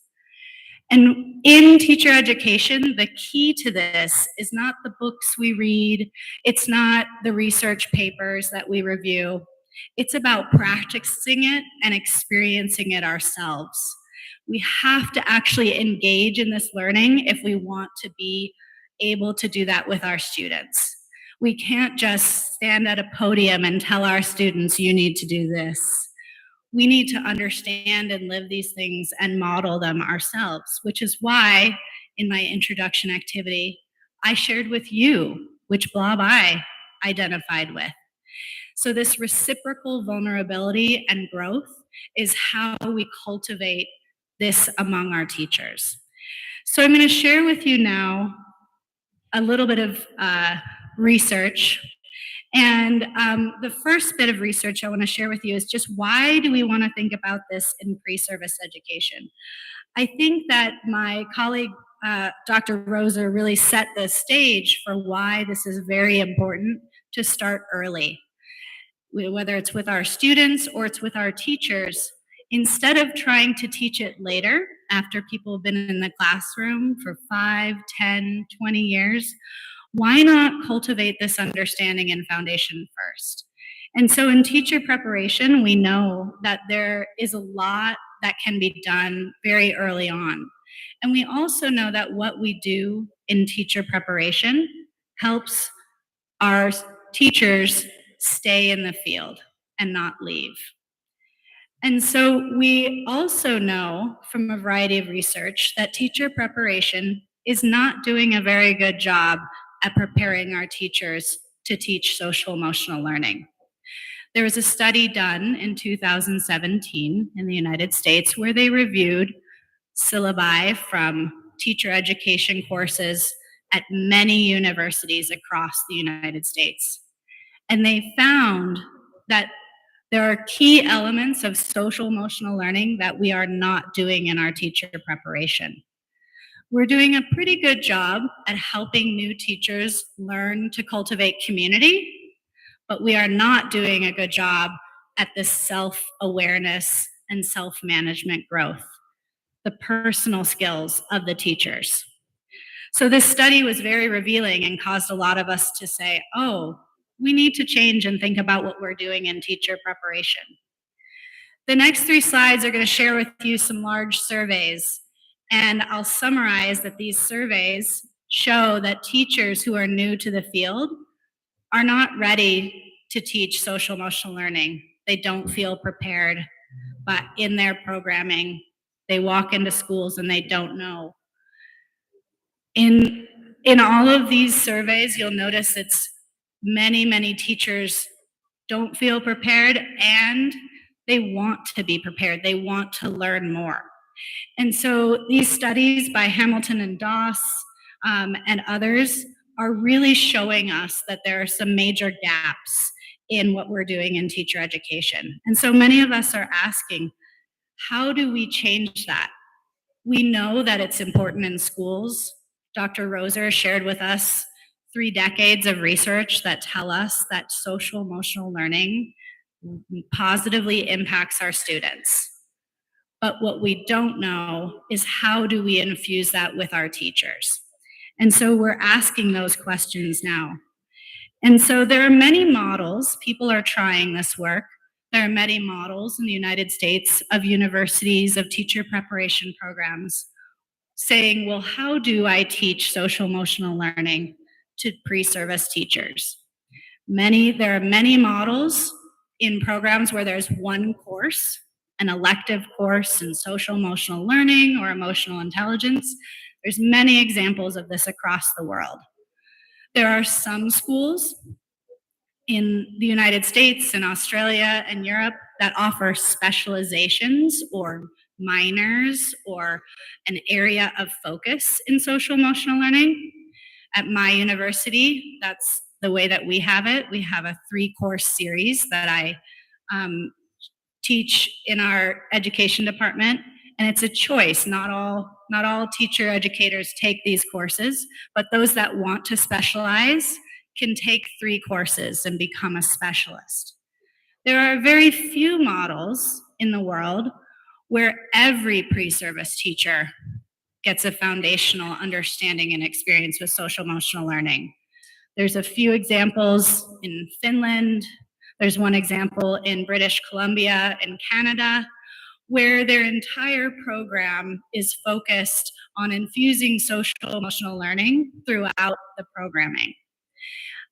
And in teacher education, the key to this is not the books we read, it's not the research papers that we review. It's about practicing it and experiencing it ourselves. We have to actually engage in this learning if we want to be able to do that with our students. We can't just stand at a podium and tell our students, you need to do this. We need to understand and live these things and model them ourselves, which is why in my introduction activity, I shared with you which blob I identified with. So this reciprocal vulnerability and growth is how we cultivate this among our teachers. So I'm going to share with you now a little bit of research. And the first bit of research I want to share with you is just, why do we want to think about this in pre-service education? I think that my colleague, Dr. Roser, really set the stage for why this is very important to start early. Whether it's with our students or it's with our teachers, instead of trying to teach it later, after people have been in the classroom for 5, 10, 20 years, why not cultivate this understanding and foundation first? And so in teacher preparation, we know that there is a lot that can be done very early on. And we also know that what we do in teacher preparation helps our teachers stay in the field and not leave. And so we also know from a variety of research that teacher preparation is not doing a very good job at preparing our teachers to teach social emotional learning. There was a study done in 2017 in the United States where they reviewed syllabi from teacher education courses at many universities across the United States. And they found that there are key elements of social emotional learning that we are not doing in our teacher preparation. We're doing a pretty good job at helping new teachers learn to cultivate community, but we are not doing a good job at the self-awareness and self-management growth, the personal skills of the teachers. So this study was very revealing and caused a lot of us to say, oh, we need to change and think about what we're doing in teacher preparation. The next 3 slides are going to share with you some large surveys, and I'll summarize that these surveys show that teachers who are new to the field are not ready to teach social emotional learning. They don't feel prepared, but in their programming, they walk into schools and they don't know. In all of these surveys, you'll notice it's many teachers don't feel prepared and they want to be prepared. They want to learn more. And so these studies by Hamilton and Doss and others are really showing us that there are some major gaps in what we're doing in teacher education. And so many of us are asking, how do we change that? We know that it's important in schools. Dr. Roser shared with us 3 decades of research that tell us that social emotional learning positively impacts our students. But what we don't know is how do we infuse that with our teachers? And so we're asking those questions now. And so there are many models. People are trying this work. There are many models in the United States of universities, of teacher preparation programs, saying, well, how do I teach social emotional learning to pre-service teachers? There are many models in programs where there's one course, an elective course in social emotional learning or emotional intelligence. There's many examples of this across the world. There are some schools in the United States and Australia and Europe that offer specializations or minors or an area of focus in social emotional learning. At my university, that's the way that we have it. We have a 3-course series that I teach in our education department, and it's a choice. Not all teacher educators take these courses, but those that want to specialize can take 3 courses and become a specialist. There are very few models in the world where every pre-service teacher gets a foundational understanding and experience with social emotional learning. There's a few examples in Finland. There's one example in British Columbia in Canada, where their entire program is focused on infusing social emotional learning throughout the programming.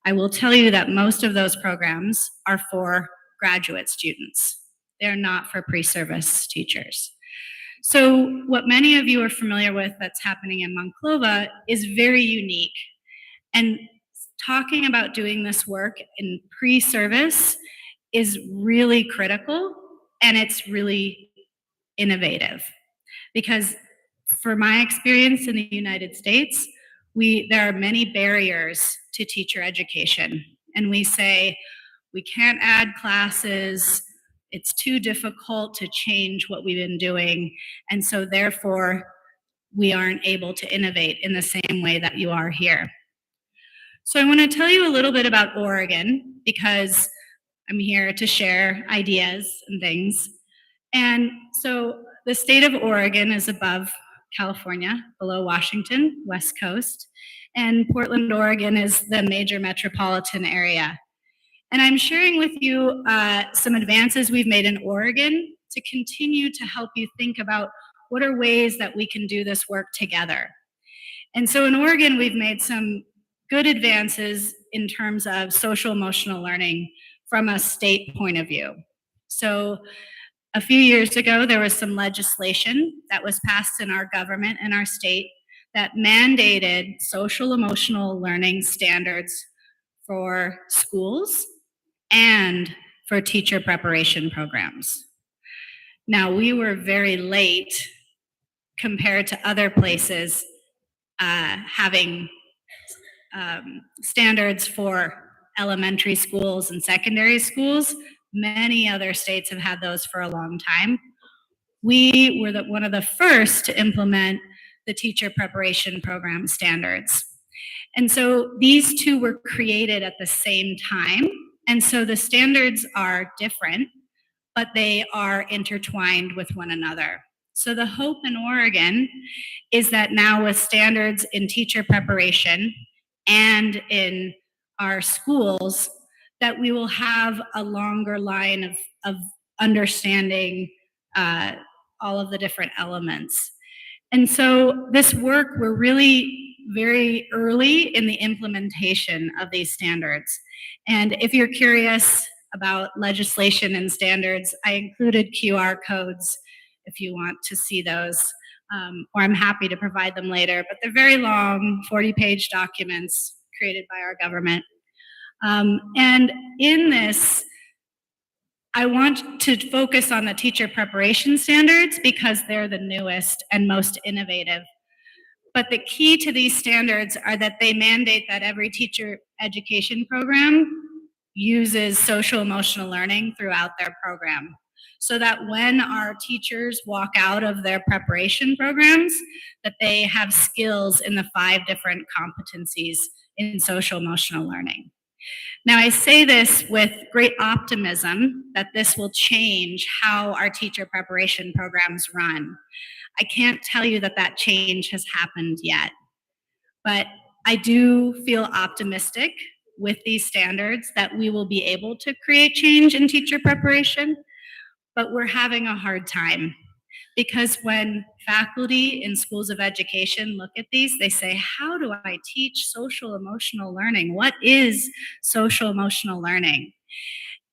I will tell you that most of those programs are for graduate students. They're not for pre-service teachers. So what many of you are familiar with that's happening in Monclova is very unique. And talking about doing this work in pre-service is really critical, and it's really innovative. Because for my experience in the United States, there are many barriers to teacher education. And we say, we can't add classes, it's too difficult to change what we've been doing, and so therefore, we aren't able to innovate in the same way that you are here. So I want to tell you a little bit about Oregon, because I'm here to share ideas and things. And so the state of Oregon is above California, below Washington, West Coast, and Portland, Oregon is the major metropolitan area. And I'm sharing with you some advances we've made in Oregon to continue to help you think about what are ways that we can do this work together. And so in Oregon, we've made some good advances in terms of social emotional learning from a state point of view. So a few years ago, there was some legislation that was passed in our government and our state that mandated social emotional learning standards for schools and for teacher preparation programs. Now, we were very late compared to other places having standards for elementary schools and secondary schools. Many other states have had those for a long time. We were one of the first to implement the teacher preparation program standards. And so these two were created at the same time. And so the standards are different, but they are intertwined with one another. So the hope in Oregon is that now with standards in teacher preparation and in our schools, that we will have a longer line of understanding all of the different elements. And so this work, we're really very early in the implementation of these standards. And if you're curious about legislation and standards, I included QR codes if you want to see those, or I'm happy to provide them later, but they're very long, 40-page documents created by our government. And in this, I want to focus on the teacher preparation standards because they're the newest and most innovative. But the key to these standards are that they mandate that every teacher education program uses social emotional learning throughout their program, so that when our teachers walk out of their preparation programs, that they have skills in the 5 different competencies in social emotional learning. Now, I say this with great optimism that this will change how our teacher preparation programs run. I can't tell you that that change has happened yet, but I do feel optimistic with these standards that we will be able to create change in teacher preparation, but we're having a hard time. Because when faculty in schools of education look at these, they say, how do I teach social emotional learning? What is social emotional learning?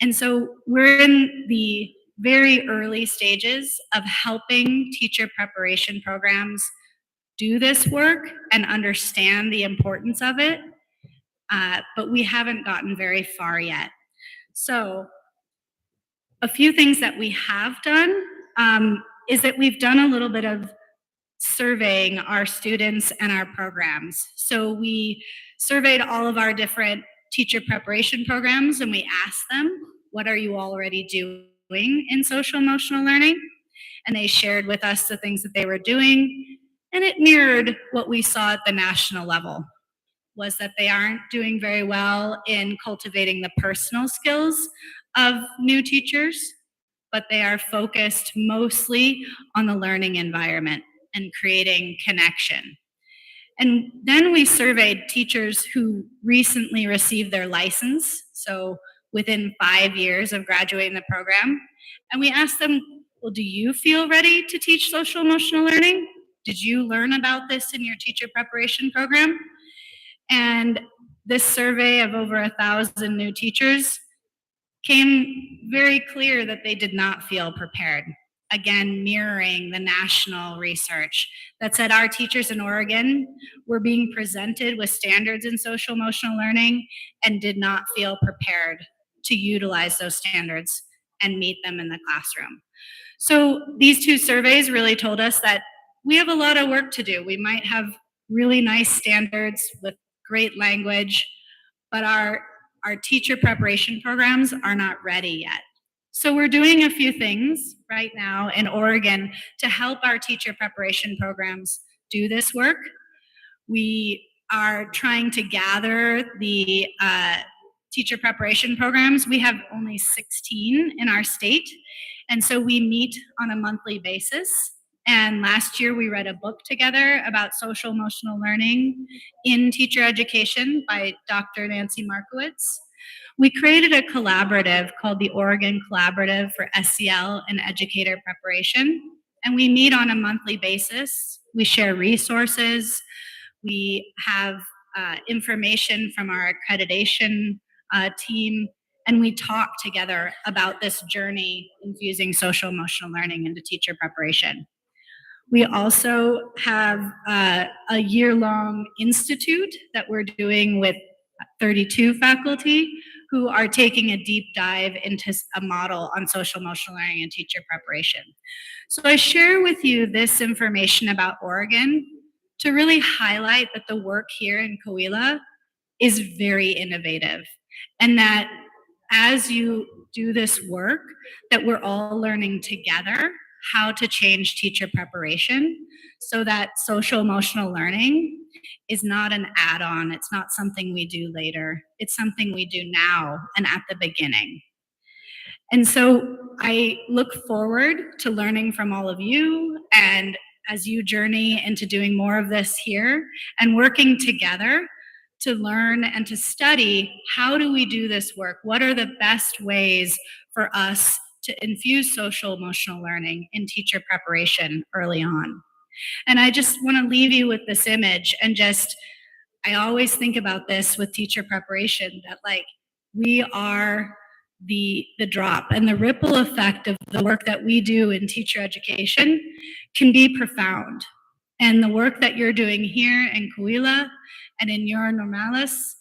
And so we're in the very early stages of helping teacher preparation programs do this work and understand the importance of it, but we haven't gotten very far yet. So a few things that we have done is that we've done a little bit of surveying our students and our programs. So we surveyed all of our different teacher preparation programs and we asked them, what are you already doing in social emotional learning? And they shared with us the things that they were doing, and it mirrored what we saw at the national level, was that they aren't doing very well in cultivating the personal skills of new teachers, but they are focused mostly on the learning environment and creating connection. And then we surveyed teachers who recently received their license, so within 5 years of graduating the program, and we asked them, well, do you feel ready to teach social emotional learning? Did you learn about this in your teacher preparation program? And this survey of over 1,000 new teachers came very clear that they did not feel prepared. Again, mirroring the national research that said our teachers in Oregon were being presented with standards in social emotional learning and did not feel prepared to utilize those standards and meet them in the classroom. So these 2 surveys really told us that we have a lot of work to do. We might have really nice standards with great language, but our teacher preparation programs are not ready yet. So we're doing a few things right now in Oregon to help our teacher preparation programs do this work. We are trying to gather the teacher preparation programs. We have only 16 in our state, and so we meet on a monthly basis. And last year we read a book together about social emotional learning in teacher education by Dr. Nancy Markowitz. We created a collaborative called the Oregon Collaborative for SEL and Educator Preparation, and we meet on a monthly basis. We share resources. We have information from our accreditation team, and we talk together about this journey infusing social emotional learning into teacher preparation. We also have a year-long institute that we're doing with 32 faculty who are taking a deep dive into a model on social emotional learning and teacher preparation. So I share with you this information about Oregon to really highlight that the work here in Coahuila is very innovative. And that as you do this work, that we're all learning together how to change teacher preparation so that social emotional learning is not an add-on. It's not something we do later. It's something we do now and at the beginning. And so I look forward to learning from all of you, and as you journey into doing more of this here and working together to learn and to study, how do we do this work? What are the best ways for us to infuse social emotional learning in teacher preparation early on? And I just want to leave you with this image, and just, I always think about this with teacher preparation, that like we are the drop, and the ripple effect of the work that we do in teacher education can be profound. And the work that you're doing here in Coahuila and in your Normales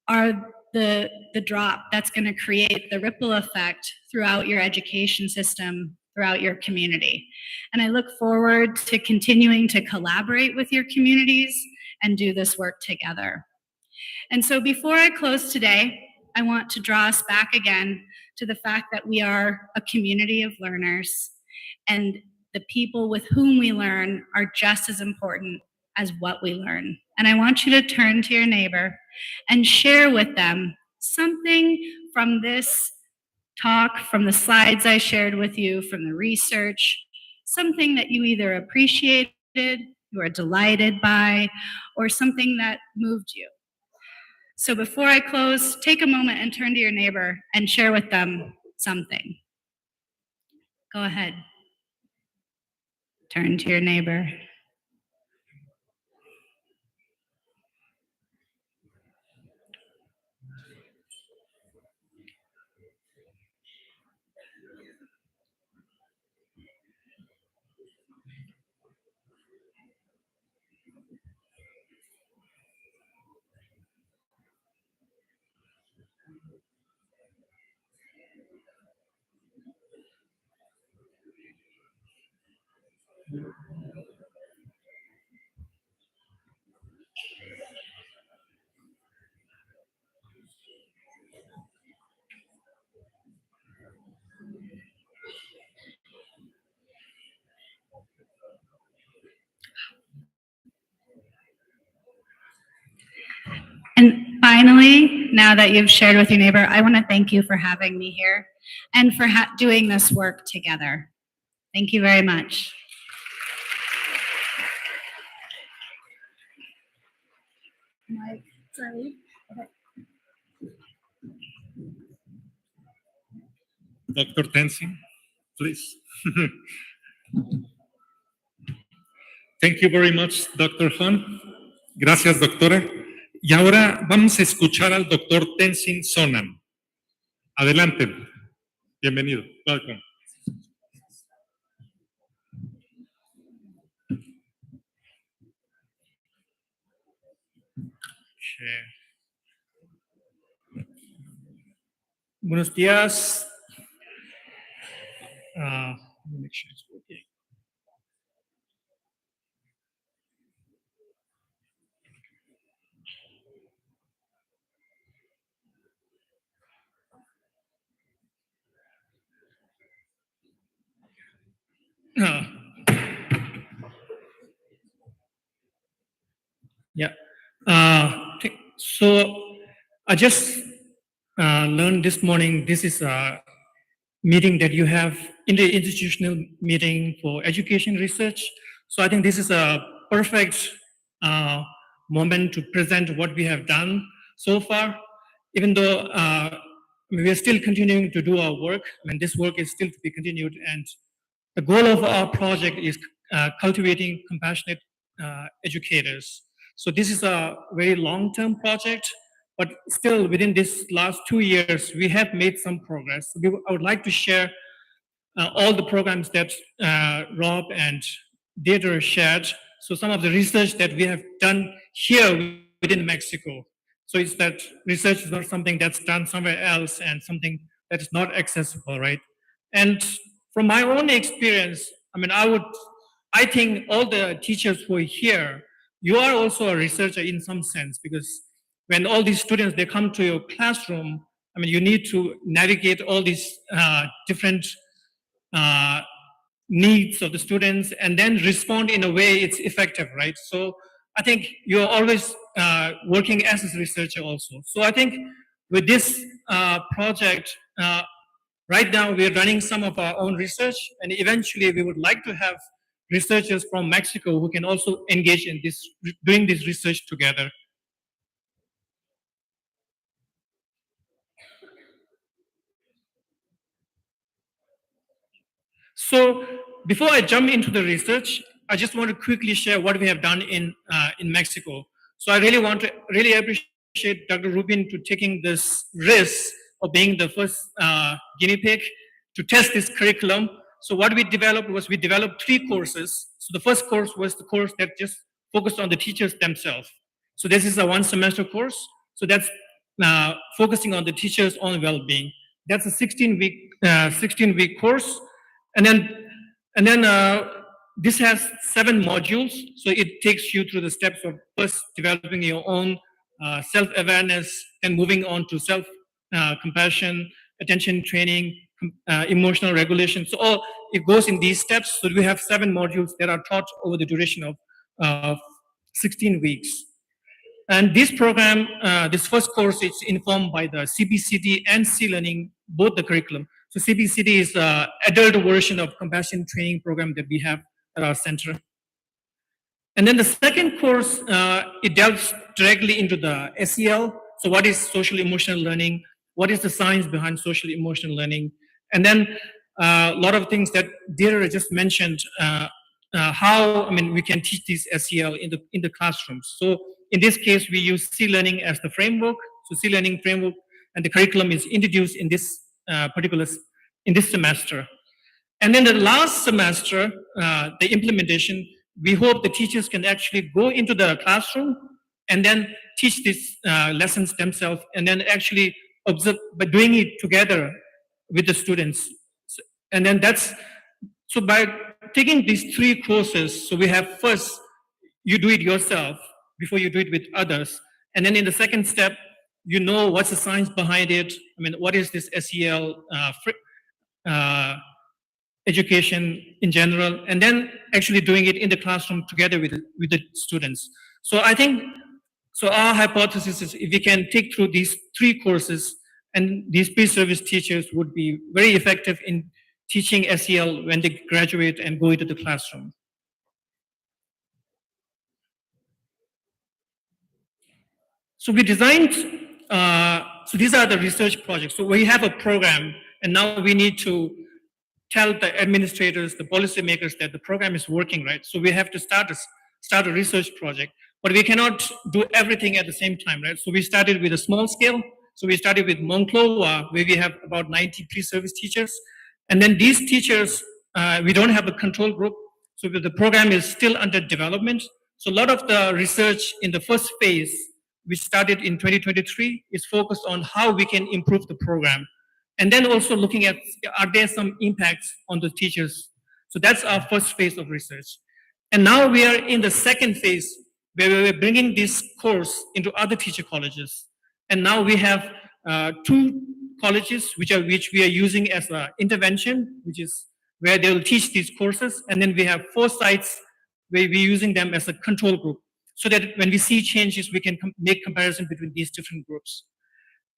are the drop that's going to create the ripple effect throughout your education system, throughout your community. And I look forward to continuing to collaborate with your communities and do this work together. And so before I close today, I want to draw us back again to the fact that we are a community of learners, and the people with whom we learn are just as important as what we learn. And I want you to turn to your neighbor and share with them something from this talk, from the slides I shared with you, from the research, something that you either appreciated, you are delighted by, or something that moved you. So before I close, take a moment and turn to your neighbor and share with them something. Go ahead. Turn to your neighbor. And finally, now that you've shared with your neighbor, I want to thank you for having me here and for doing this work together. Thank you very much. Dr. Tenzin, please. Thank you very much, Dr. Han. Gracias, doctora. Y ahora vamos a escuchar al doctor Tenzin Sonan. Adelante. Bienvenido. Welcome. Buenos días. Let me make sure it's working. Yeah. So I just learned this morning, this is a meeting that you have, interinstitutional meeting for education research. So I think this is a perfect moment to present what we have done so far, even though we are still continuing to do our work, and this work is still to be continued. And the goal of our project is cultivating compassionate educators. So this is a very long-term project, but still within this last 2 years, we have made some progress. I would like to share all the programs that Rob and Deirdre shared. So some of the research that we have done here within Mexico. So it's that research is not something that's done somewhere else and something that is not accessible, right? And from my own experience, I think all the teachers who are here, you are also a researcher in some sense, because when all these students, they come to your classroom, I mean, you need to navigate all these different needs of the students and then respond in a way it's effective, right? So I think you're always working as a researcher also. So I think with this project, right now we're running some of our own research, and eventually we would like to have researchers from Mexico who can also engage in this, doing this research together. So before I jump into the research, I just want to quickly share what we have done in Mexico. So I really appreciate Dr. Rubin to taking this risk of being the first guinea pig to test this curriculum. So what we developed was we developed 3 courses. So the first course was the course that just focused on the teachers themselves. So this is a 1 semester course. So that's focusing on the teachers' own well-being. That's a 16-week course. And then this has 7 modules. So it takes you through the steps of first developing your own self-awareness and moving on to self-compassion, attention training, emotional regulation. So it goes in these steps. So we have 7 modules that are taught over the duration of 16 weeks. And this program, this first course, is informed by the CBCD and C-Learning, both the curriculum. So CBCD is the adult version of compassion training program that we have at our center. And then the second course, it delves directly into the SEL. So what is social emotional learning? What is the science behind social emotional learning? And then a lot of things that Deirdre just mentioned, how we can teach this SEL in the classrooms. So in this case, we use C-Learning as the framework. So C-Learning framework and the curriculum is introduced in this in this semester. And then the last semester, the implementation, we hope the teachers can actually go into the classroom and then teach these lessons themselves and then actually observe by doing it together with the students. And then so by taking these 3 courses, so we have first, you do it yourself before you do it with others. And then in the second step, you know what's the science behind it. What is this SEL education in general, and then actually doing it in the classroom together with the students. So I think, so our hypothesis is if we can take through these 3 courses, and these pre-service teachers would be very effective in teaching SEL when they graduate and go into the classroom. So we designed, so these are the research projects. So we have a program, and now we need to tell the administrators, the policymakers that the program is working, right? So we have to start a research project, but we cannot do everything at the same time, right? So we started with a small scale. So we started with Monclova, where we have about 90 pre-service teachers. And then these teachers, we don't have a control group. So the program is still under development. So a lot of the research in the first phase, which started in 2023, is focused on how we can improve the program. And then also looking at, are there some impacts on the teachers? So that's our first phase of research. And now we are in the second phase, where we're bringing this course into other teacher colleges. And now we have 2 colleges which we are using as an intervention, which is where they will teach these courses. And then we have 4 sites where we're using them as a control group, so that when we see changes, we can make comparison between these different groups.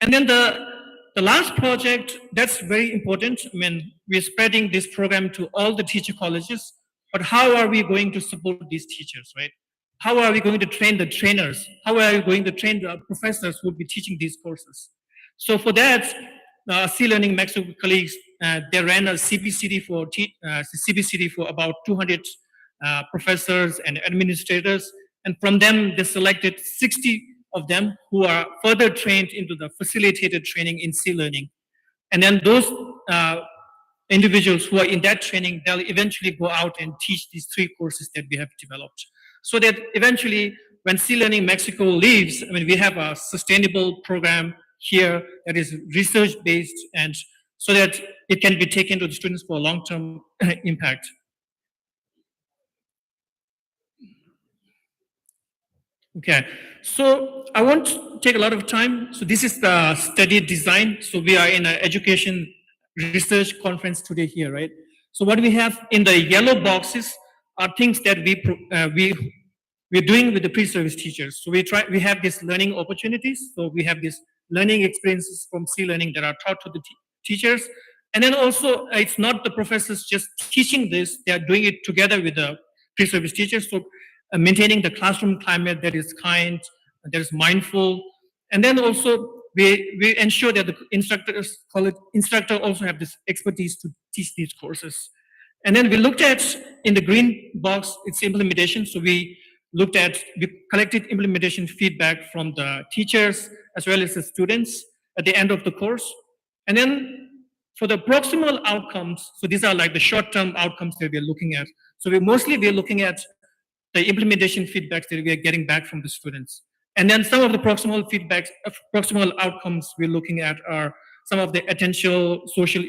And then the last project, that's very important. We're spreading this program to all the teacher colleges, but how are we going to support these teachers, right? How are we going to train the trainers? How are we going to train the professors who will be teaching these courses? So for that, C-Learning Mexico colleagues, they ran a CBCD for about 200 professors and administrators. And from them, they selected 60 of them who are further trained into the facilitated training in C-Learning. And then those individuals who are in that training, they'll eventually go out and teach these 3 courses that we have developed. So that eventually, when C-Learning Mexico leaves, we have a sustainable program here that is research-based, and so that it can be taken to the students for a long-term impact. Okay, so I won't take a lot of time. So this is the study design. So we are in an education research conference today here, right? So what we have in the yellow boxes are things that we're doing with the pre-service teachers. So we have these learning opportunities. So we have these learning experiences from C-learning that are taught to the teachers. And then also, it's not the professors just teaching this, they are doing it together with the pre-service teachers. So maintaining the classroom climate that is kind, that is mindful. And then also, we ensure that the instructor also have this expertise to teach these courses. And then we looked at, in the green box, it's implementation. So we collected implementation feedback from the teachers as well as the students at the end of the course. And then for the proximal outcomes, so these are like the short-term outcomes that we're looking at. So we're looking at the implementation feedbacks that we are getting back from the students. And then some of the proximal outcomes we're looking at are some of the attentional social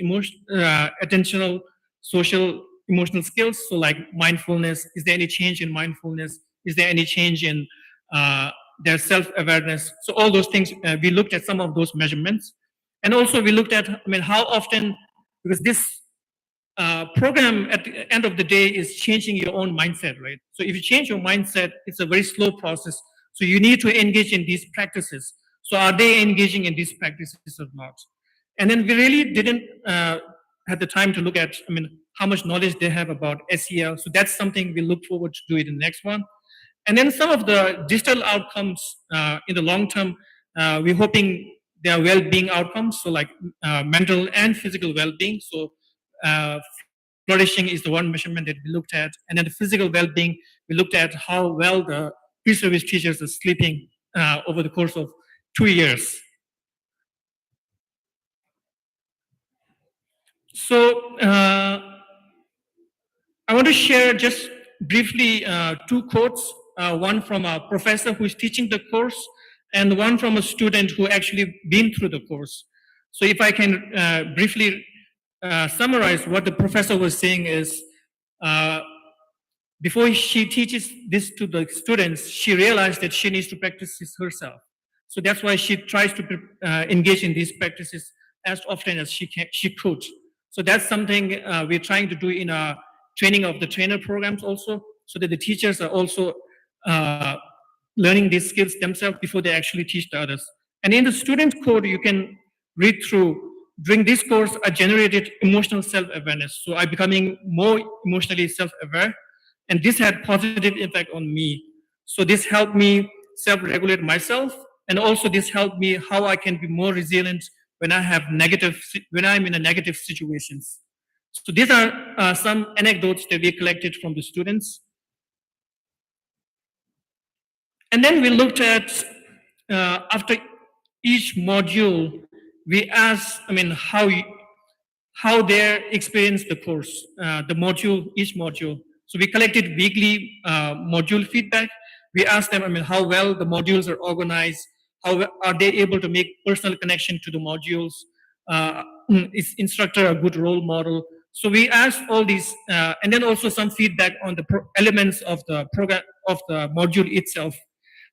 emotional skills. So like mindfulness, is there any change in mindfulness? Is there any change in their self-awareness? So all those things, we looked at some of those measurements. And also we looked at, how often, because this program at the end of the day is changing your own mindset, right? So if you change your mindset, it's a very slow process. So you need to engage in these practices. So are they engaging in these practices or not? And then we really didn't have the time to look at, how much knowledge they have about SEL. So that's something we look forward to do in the next one. And then some of the digital outcomes in the long term, we're hoping they are well-being outcomes. So like mental and physical well-being. So flourishing is the one measurement that we looked at. And then the physical well-being, we looked at how well the pre-service teachers are sleeping over the course of 2 years. So I want to share just briefly 2 quotes, one from a professor who is teaching the course and one from a student who actually been through the course. So if I can briefly summarize what the professor was saying is, before she teaches this to the students, she realized that she needs to practice this herself. So that's why she tries to engage in these practices as often as she could. So that's something we're trying to do in our training of the trainer programs also, so that the teachers are also learning these skills themselves before they actually teach the others. And in the student code, you can read through, during this course, I generated emotional self-awareness. So I'm becoming more emotionally self-aware, and this had positive impact on me. So this helped me self-regulate myself, and also this helped me how I can be more resilient when I'm in a negative situations. So these are some anecdotes that we collected from the students. And then we looked at, after each module, we asked, how they experienced the course, each module. So we collected weekly module feedback. We asked them, how well the modules are organized, how are they able to make personal connection to the modules, is instructor a good role model? So we asked all these, and then also some feedback on the elements of the program, of the module itself.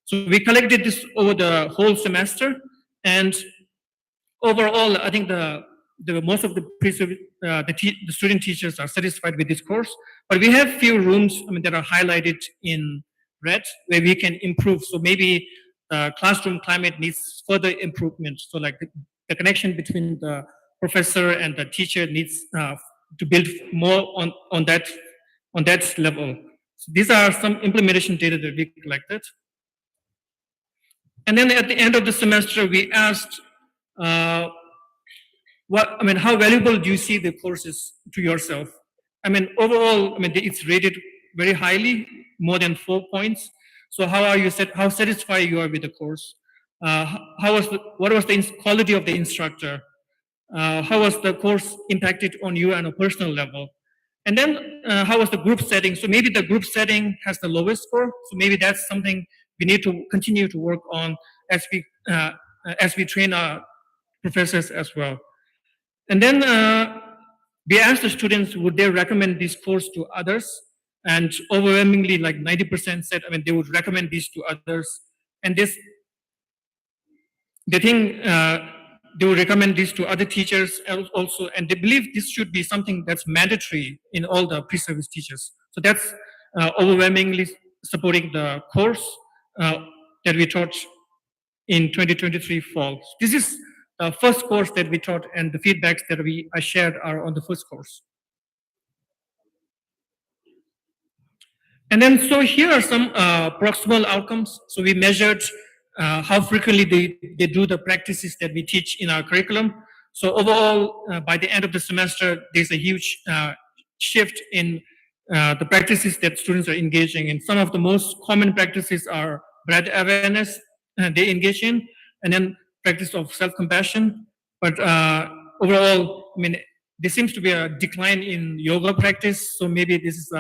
So we collected this over the whole semester, and overall, I think most of the student teachers are satisfied with this course. But we have few rooms that are highlighted in red where we can improve. So maybe classroom climate needs further improvement. So like the connection between the professor and the teacher needs to build more on that level. So these are some implementation data that we collected. And then at the end of the semester, we asked, how valuable do you see the courses to yourself? Overall, it's rated very highly, more than 4 points. So how satisfied you are with the course? What was the quality of the instructor? How was the course impacted on you on a personal level? And then how was the group setting? So maybe the group setting has the lowest score. So maybe that's something we need to continue to work on as we train our professors as well. And then we asked the students, would they recommend this course to others? And overwhelmingly, like 90% said, they would recommend these to others. And they think they will recommend this to other teachers also, and they believe this should be something that's mandatory in all the pre-service teachers. So that's overwhelmingly supporting the course that we taught in 2023 fall. This is the first course that we taught, and the feedbacks that I shared are on the first course. And then, so here are some proximal outcomes. So we measured how frequently they do the practices that we teach in our curriculum. So overall, by the end of the semester, there's a huge shift in the practices that students are engaging in. Some of the most common practices are breath awareness they engage in, and then practice of self-compassion. But overall, I mean, there seems to be a decline in yoga practice. So maybe this is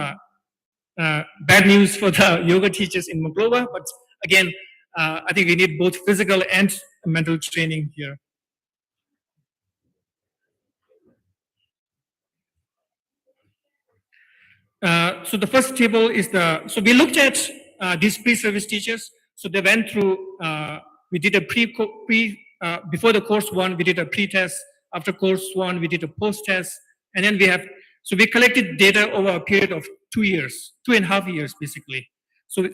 bad news for the yoga teachers in Monclova. But again, I think we need both physical and mental training here. So the first table is so we looked at these pre-service teachers. So they went through, we did a before the course one, we did a pre-test. After course one, we did a post-test. And then so we collected data over a period of 2 years, 2.5 years, basically. So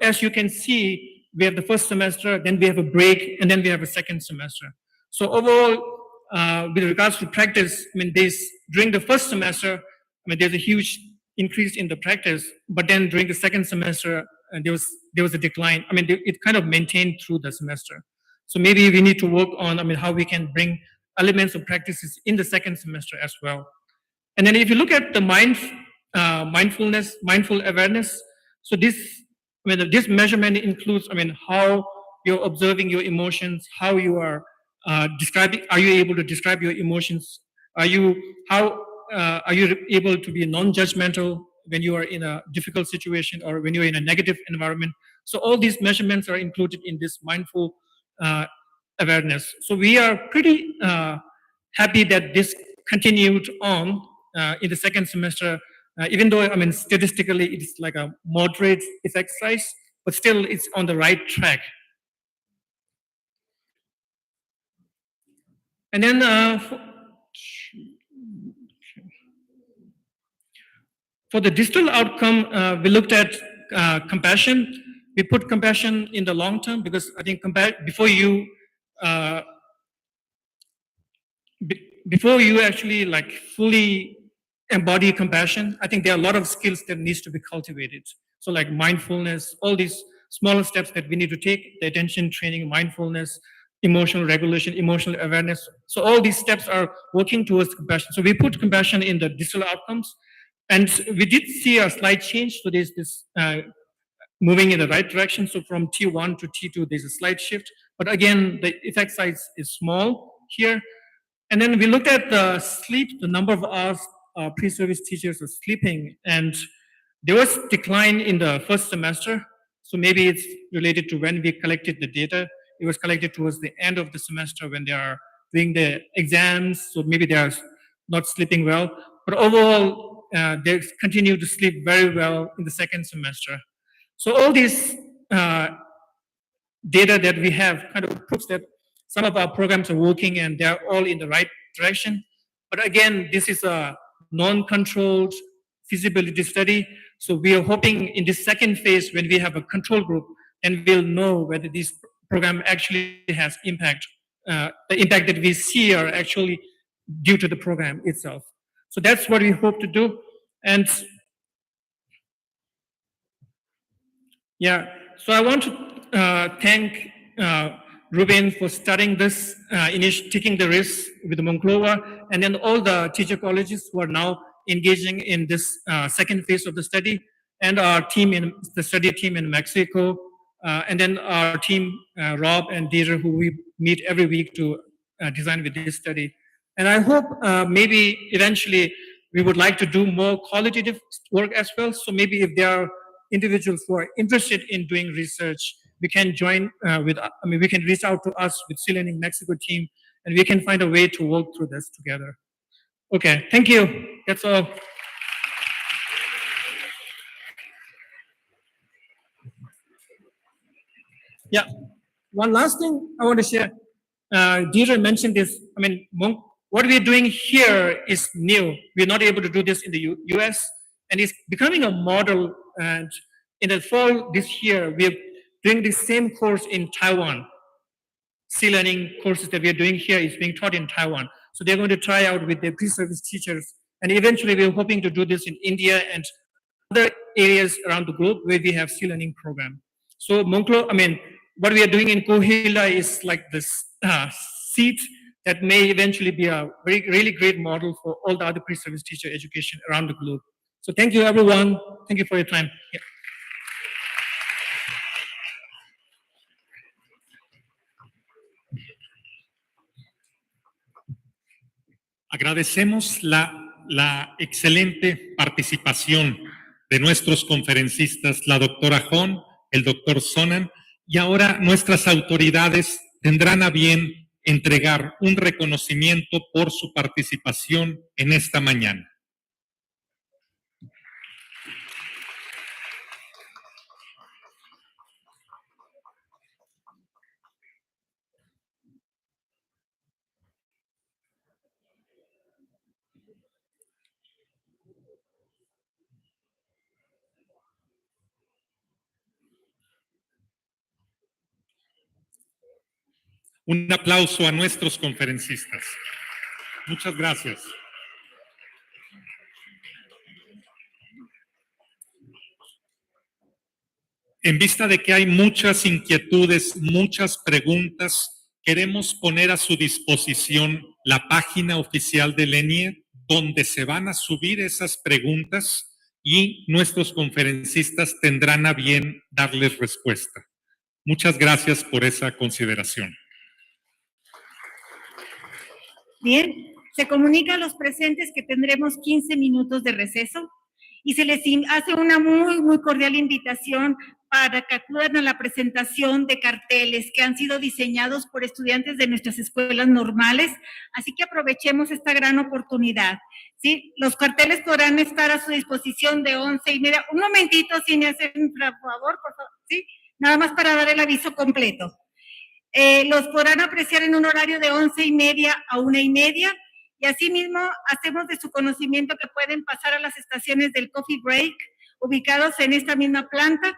as you can see, we have the first semester, then we have a break, and then we have a second semester. So overall, with regards to practice, I mean, during the first semester, I mean, there's a huge increase in the practice, but then during the second semester, there was a decline. I mean, it kind of maintained through the semester. So maybe we need to work on, I mean, how we can bring elements of practices in the second semester as well. And then if you look at the mindfulness, mindful awareness, so this measurement includes, I mean, how you're observing your emotions, how you are are you able to describe your emotions? Are you able to be non-judgmental when you are in a difficult situation or when you're in a negative environment? So all these measurements are included in this mindful awareness. So we are pretty happy that this continued on in the second semester, even though, I mean, statistically it's like a moderate effect size, but still it's on the right track. And then for the digital outcome, we looked at compassion. We put compassion in the long term because I think before you actually like fully embody compassion, I think there are a lot of skills that needs to be cultivated. So like mindfulness, all these smaller steps that we need to take, the attention training, mindfulness, emotional regulation, emotional awareness. So all these steps are working towards compassion. So we put compassion in the digital outcomes. And we did see a slight change. So there's this moving in the right direction. So from T1 to T2, there's a slight shift. But again, the effect size is small here. And then we looked at the sleep, the number of hours pre-service teachers are sleeping. And there was decline in the first semester. So maybe it's related to when we collected the data. It was collected towards the end of the semester when they are doing the exams. So maybe they are not sleeping well. But overall, they continue to sleep very well in the second semester. So all these data that we have kind of proves that some of our programs are working and they're all in the right direction. But again, this is a non-controlled feasibility study. So we are hoping in this second phase, when we have a control group, and we'll know whether this program actually has impact. The impact that we see are actually due to the program itself. So that's what we hope to do. And yeah, so I want to thank Ruben for starting this, taking the risk with Monclova, and then all the teacher colleges who are now engaging in this second phase of the study, and our team in the study team in Mexico, and then our team, Rob and Deirdre, who we meet every week to design with this study. And I hope maybe eventually we would like to do more qualitative work as well. So maybe if there are individuals who are interested in doing research, we can join we can reach out to us with C-Learning Mexico team, and we can find a way to work through this together. Okay, thank you. That's all. Yeah. One last thing I want to share. Deirdre mentioned this. I mean, what we're doing here is new. We're not able to do this in the US, and it's becoming a model. And in the fall this year, we're doing the same course in Taiwan. C-learning courses that we're doing here is being taught in Taiwan. So they're going to try out with their pre-service teachers. And eventually we're hoping to do this in India and other areas around the globe where we have C-learning program. So what we are doing in Kohila is like this seed that may eventually be a really great model for all the other pre-service teacher education around the globe. So thank you, everyone. Thank you for your time. Yeah. Agradecemos la excelente participación de nuestros conferencistas, la doctora Hon, el doctor Sonan, y ahora nuestras autoridades tendrán a bien entregar un reconocimiento por su participación en esta mañana. Un aplauso a nuestros conferencistas. Muchas gracias. En vista de que hay muchas inquietudes, muchas preguntas, queremos poner a su disposición la página oficial del ENIIE, donde se van a subir esas preguntas y nuestros conferencistas tendrán a bien darles respuesta. Muchas gracias por esa consideración. Bien, se comunica a los presentes que tendremos 15 minutos de receso y se les hace una muy cordial invitación para que acudan a la presentación de carteles que han sido diseñados por estudiantes de nuestras escuelas normales, así que aprovechemos esta gran oportunidad, ¿sí? Los carteles podrán estar a su disposición de 11:30. Un momentito, si me hacen un favor, por favor, ¿sí? Nada más para dar el aviso completo. Los podrán apreciar en un horario de 11:30 a 1:30 y asimismo hacemos de su conocimiento que pueden pasar a las estaciones del Coffee Break ubicados en esta misma planta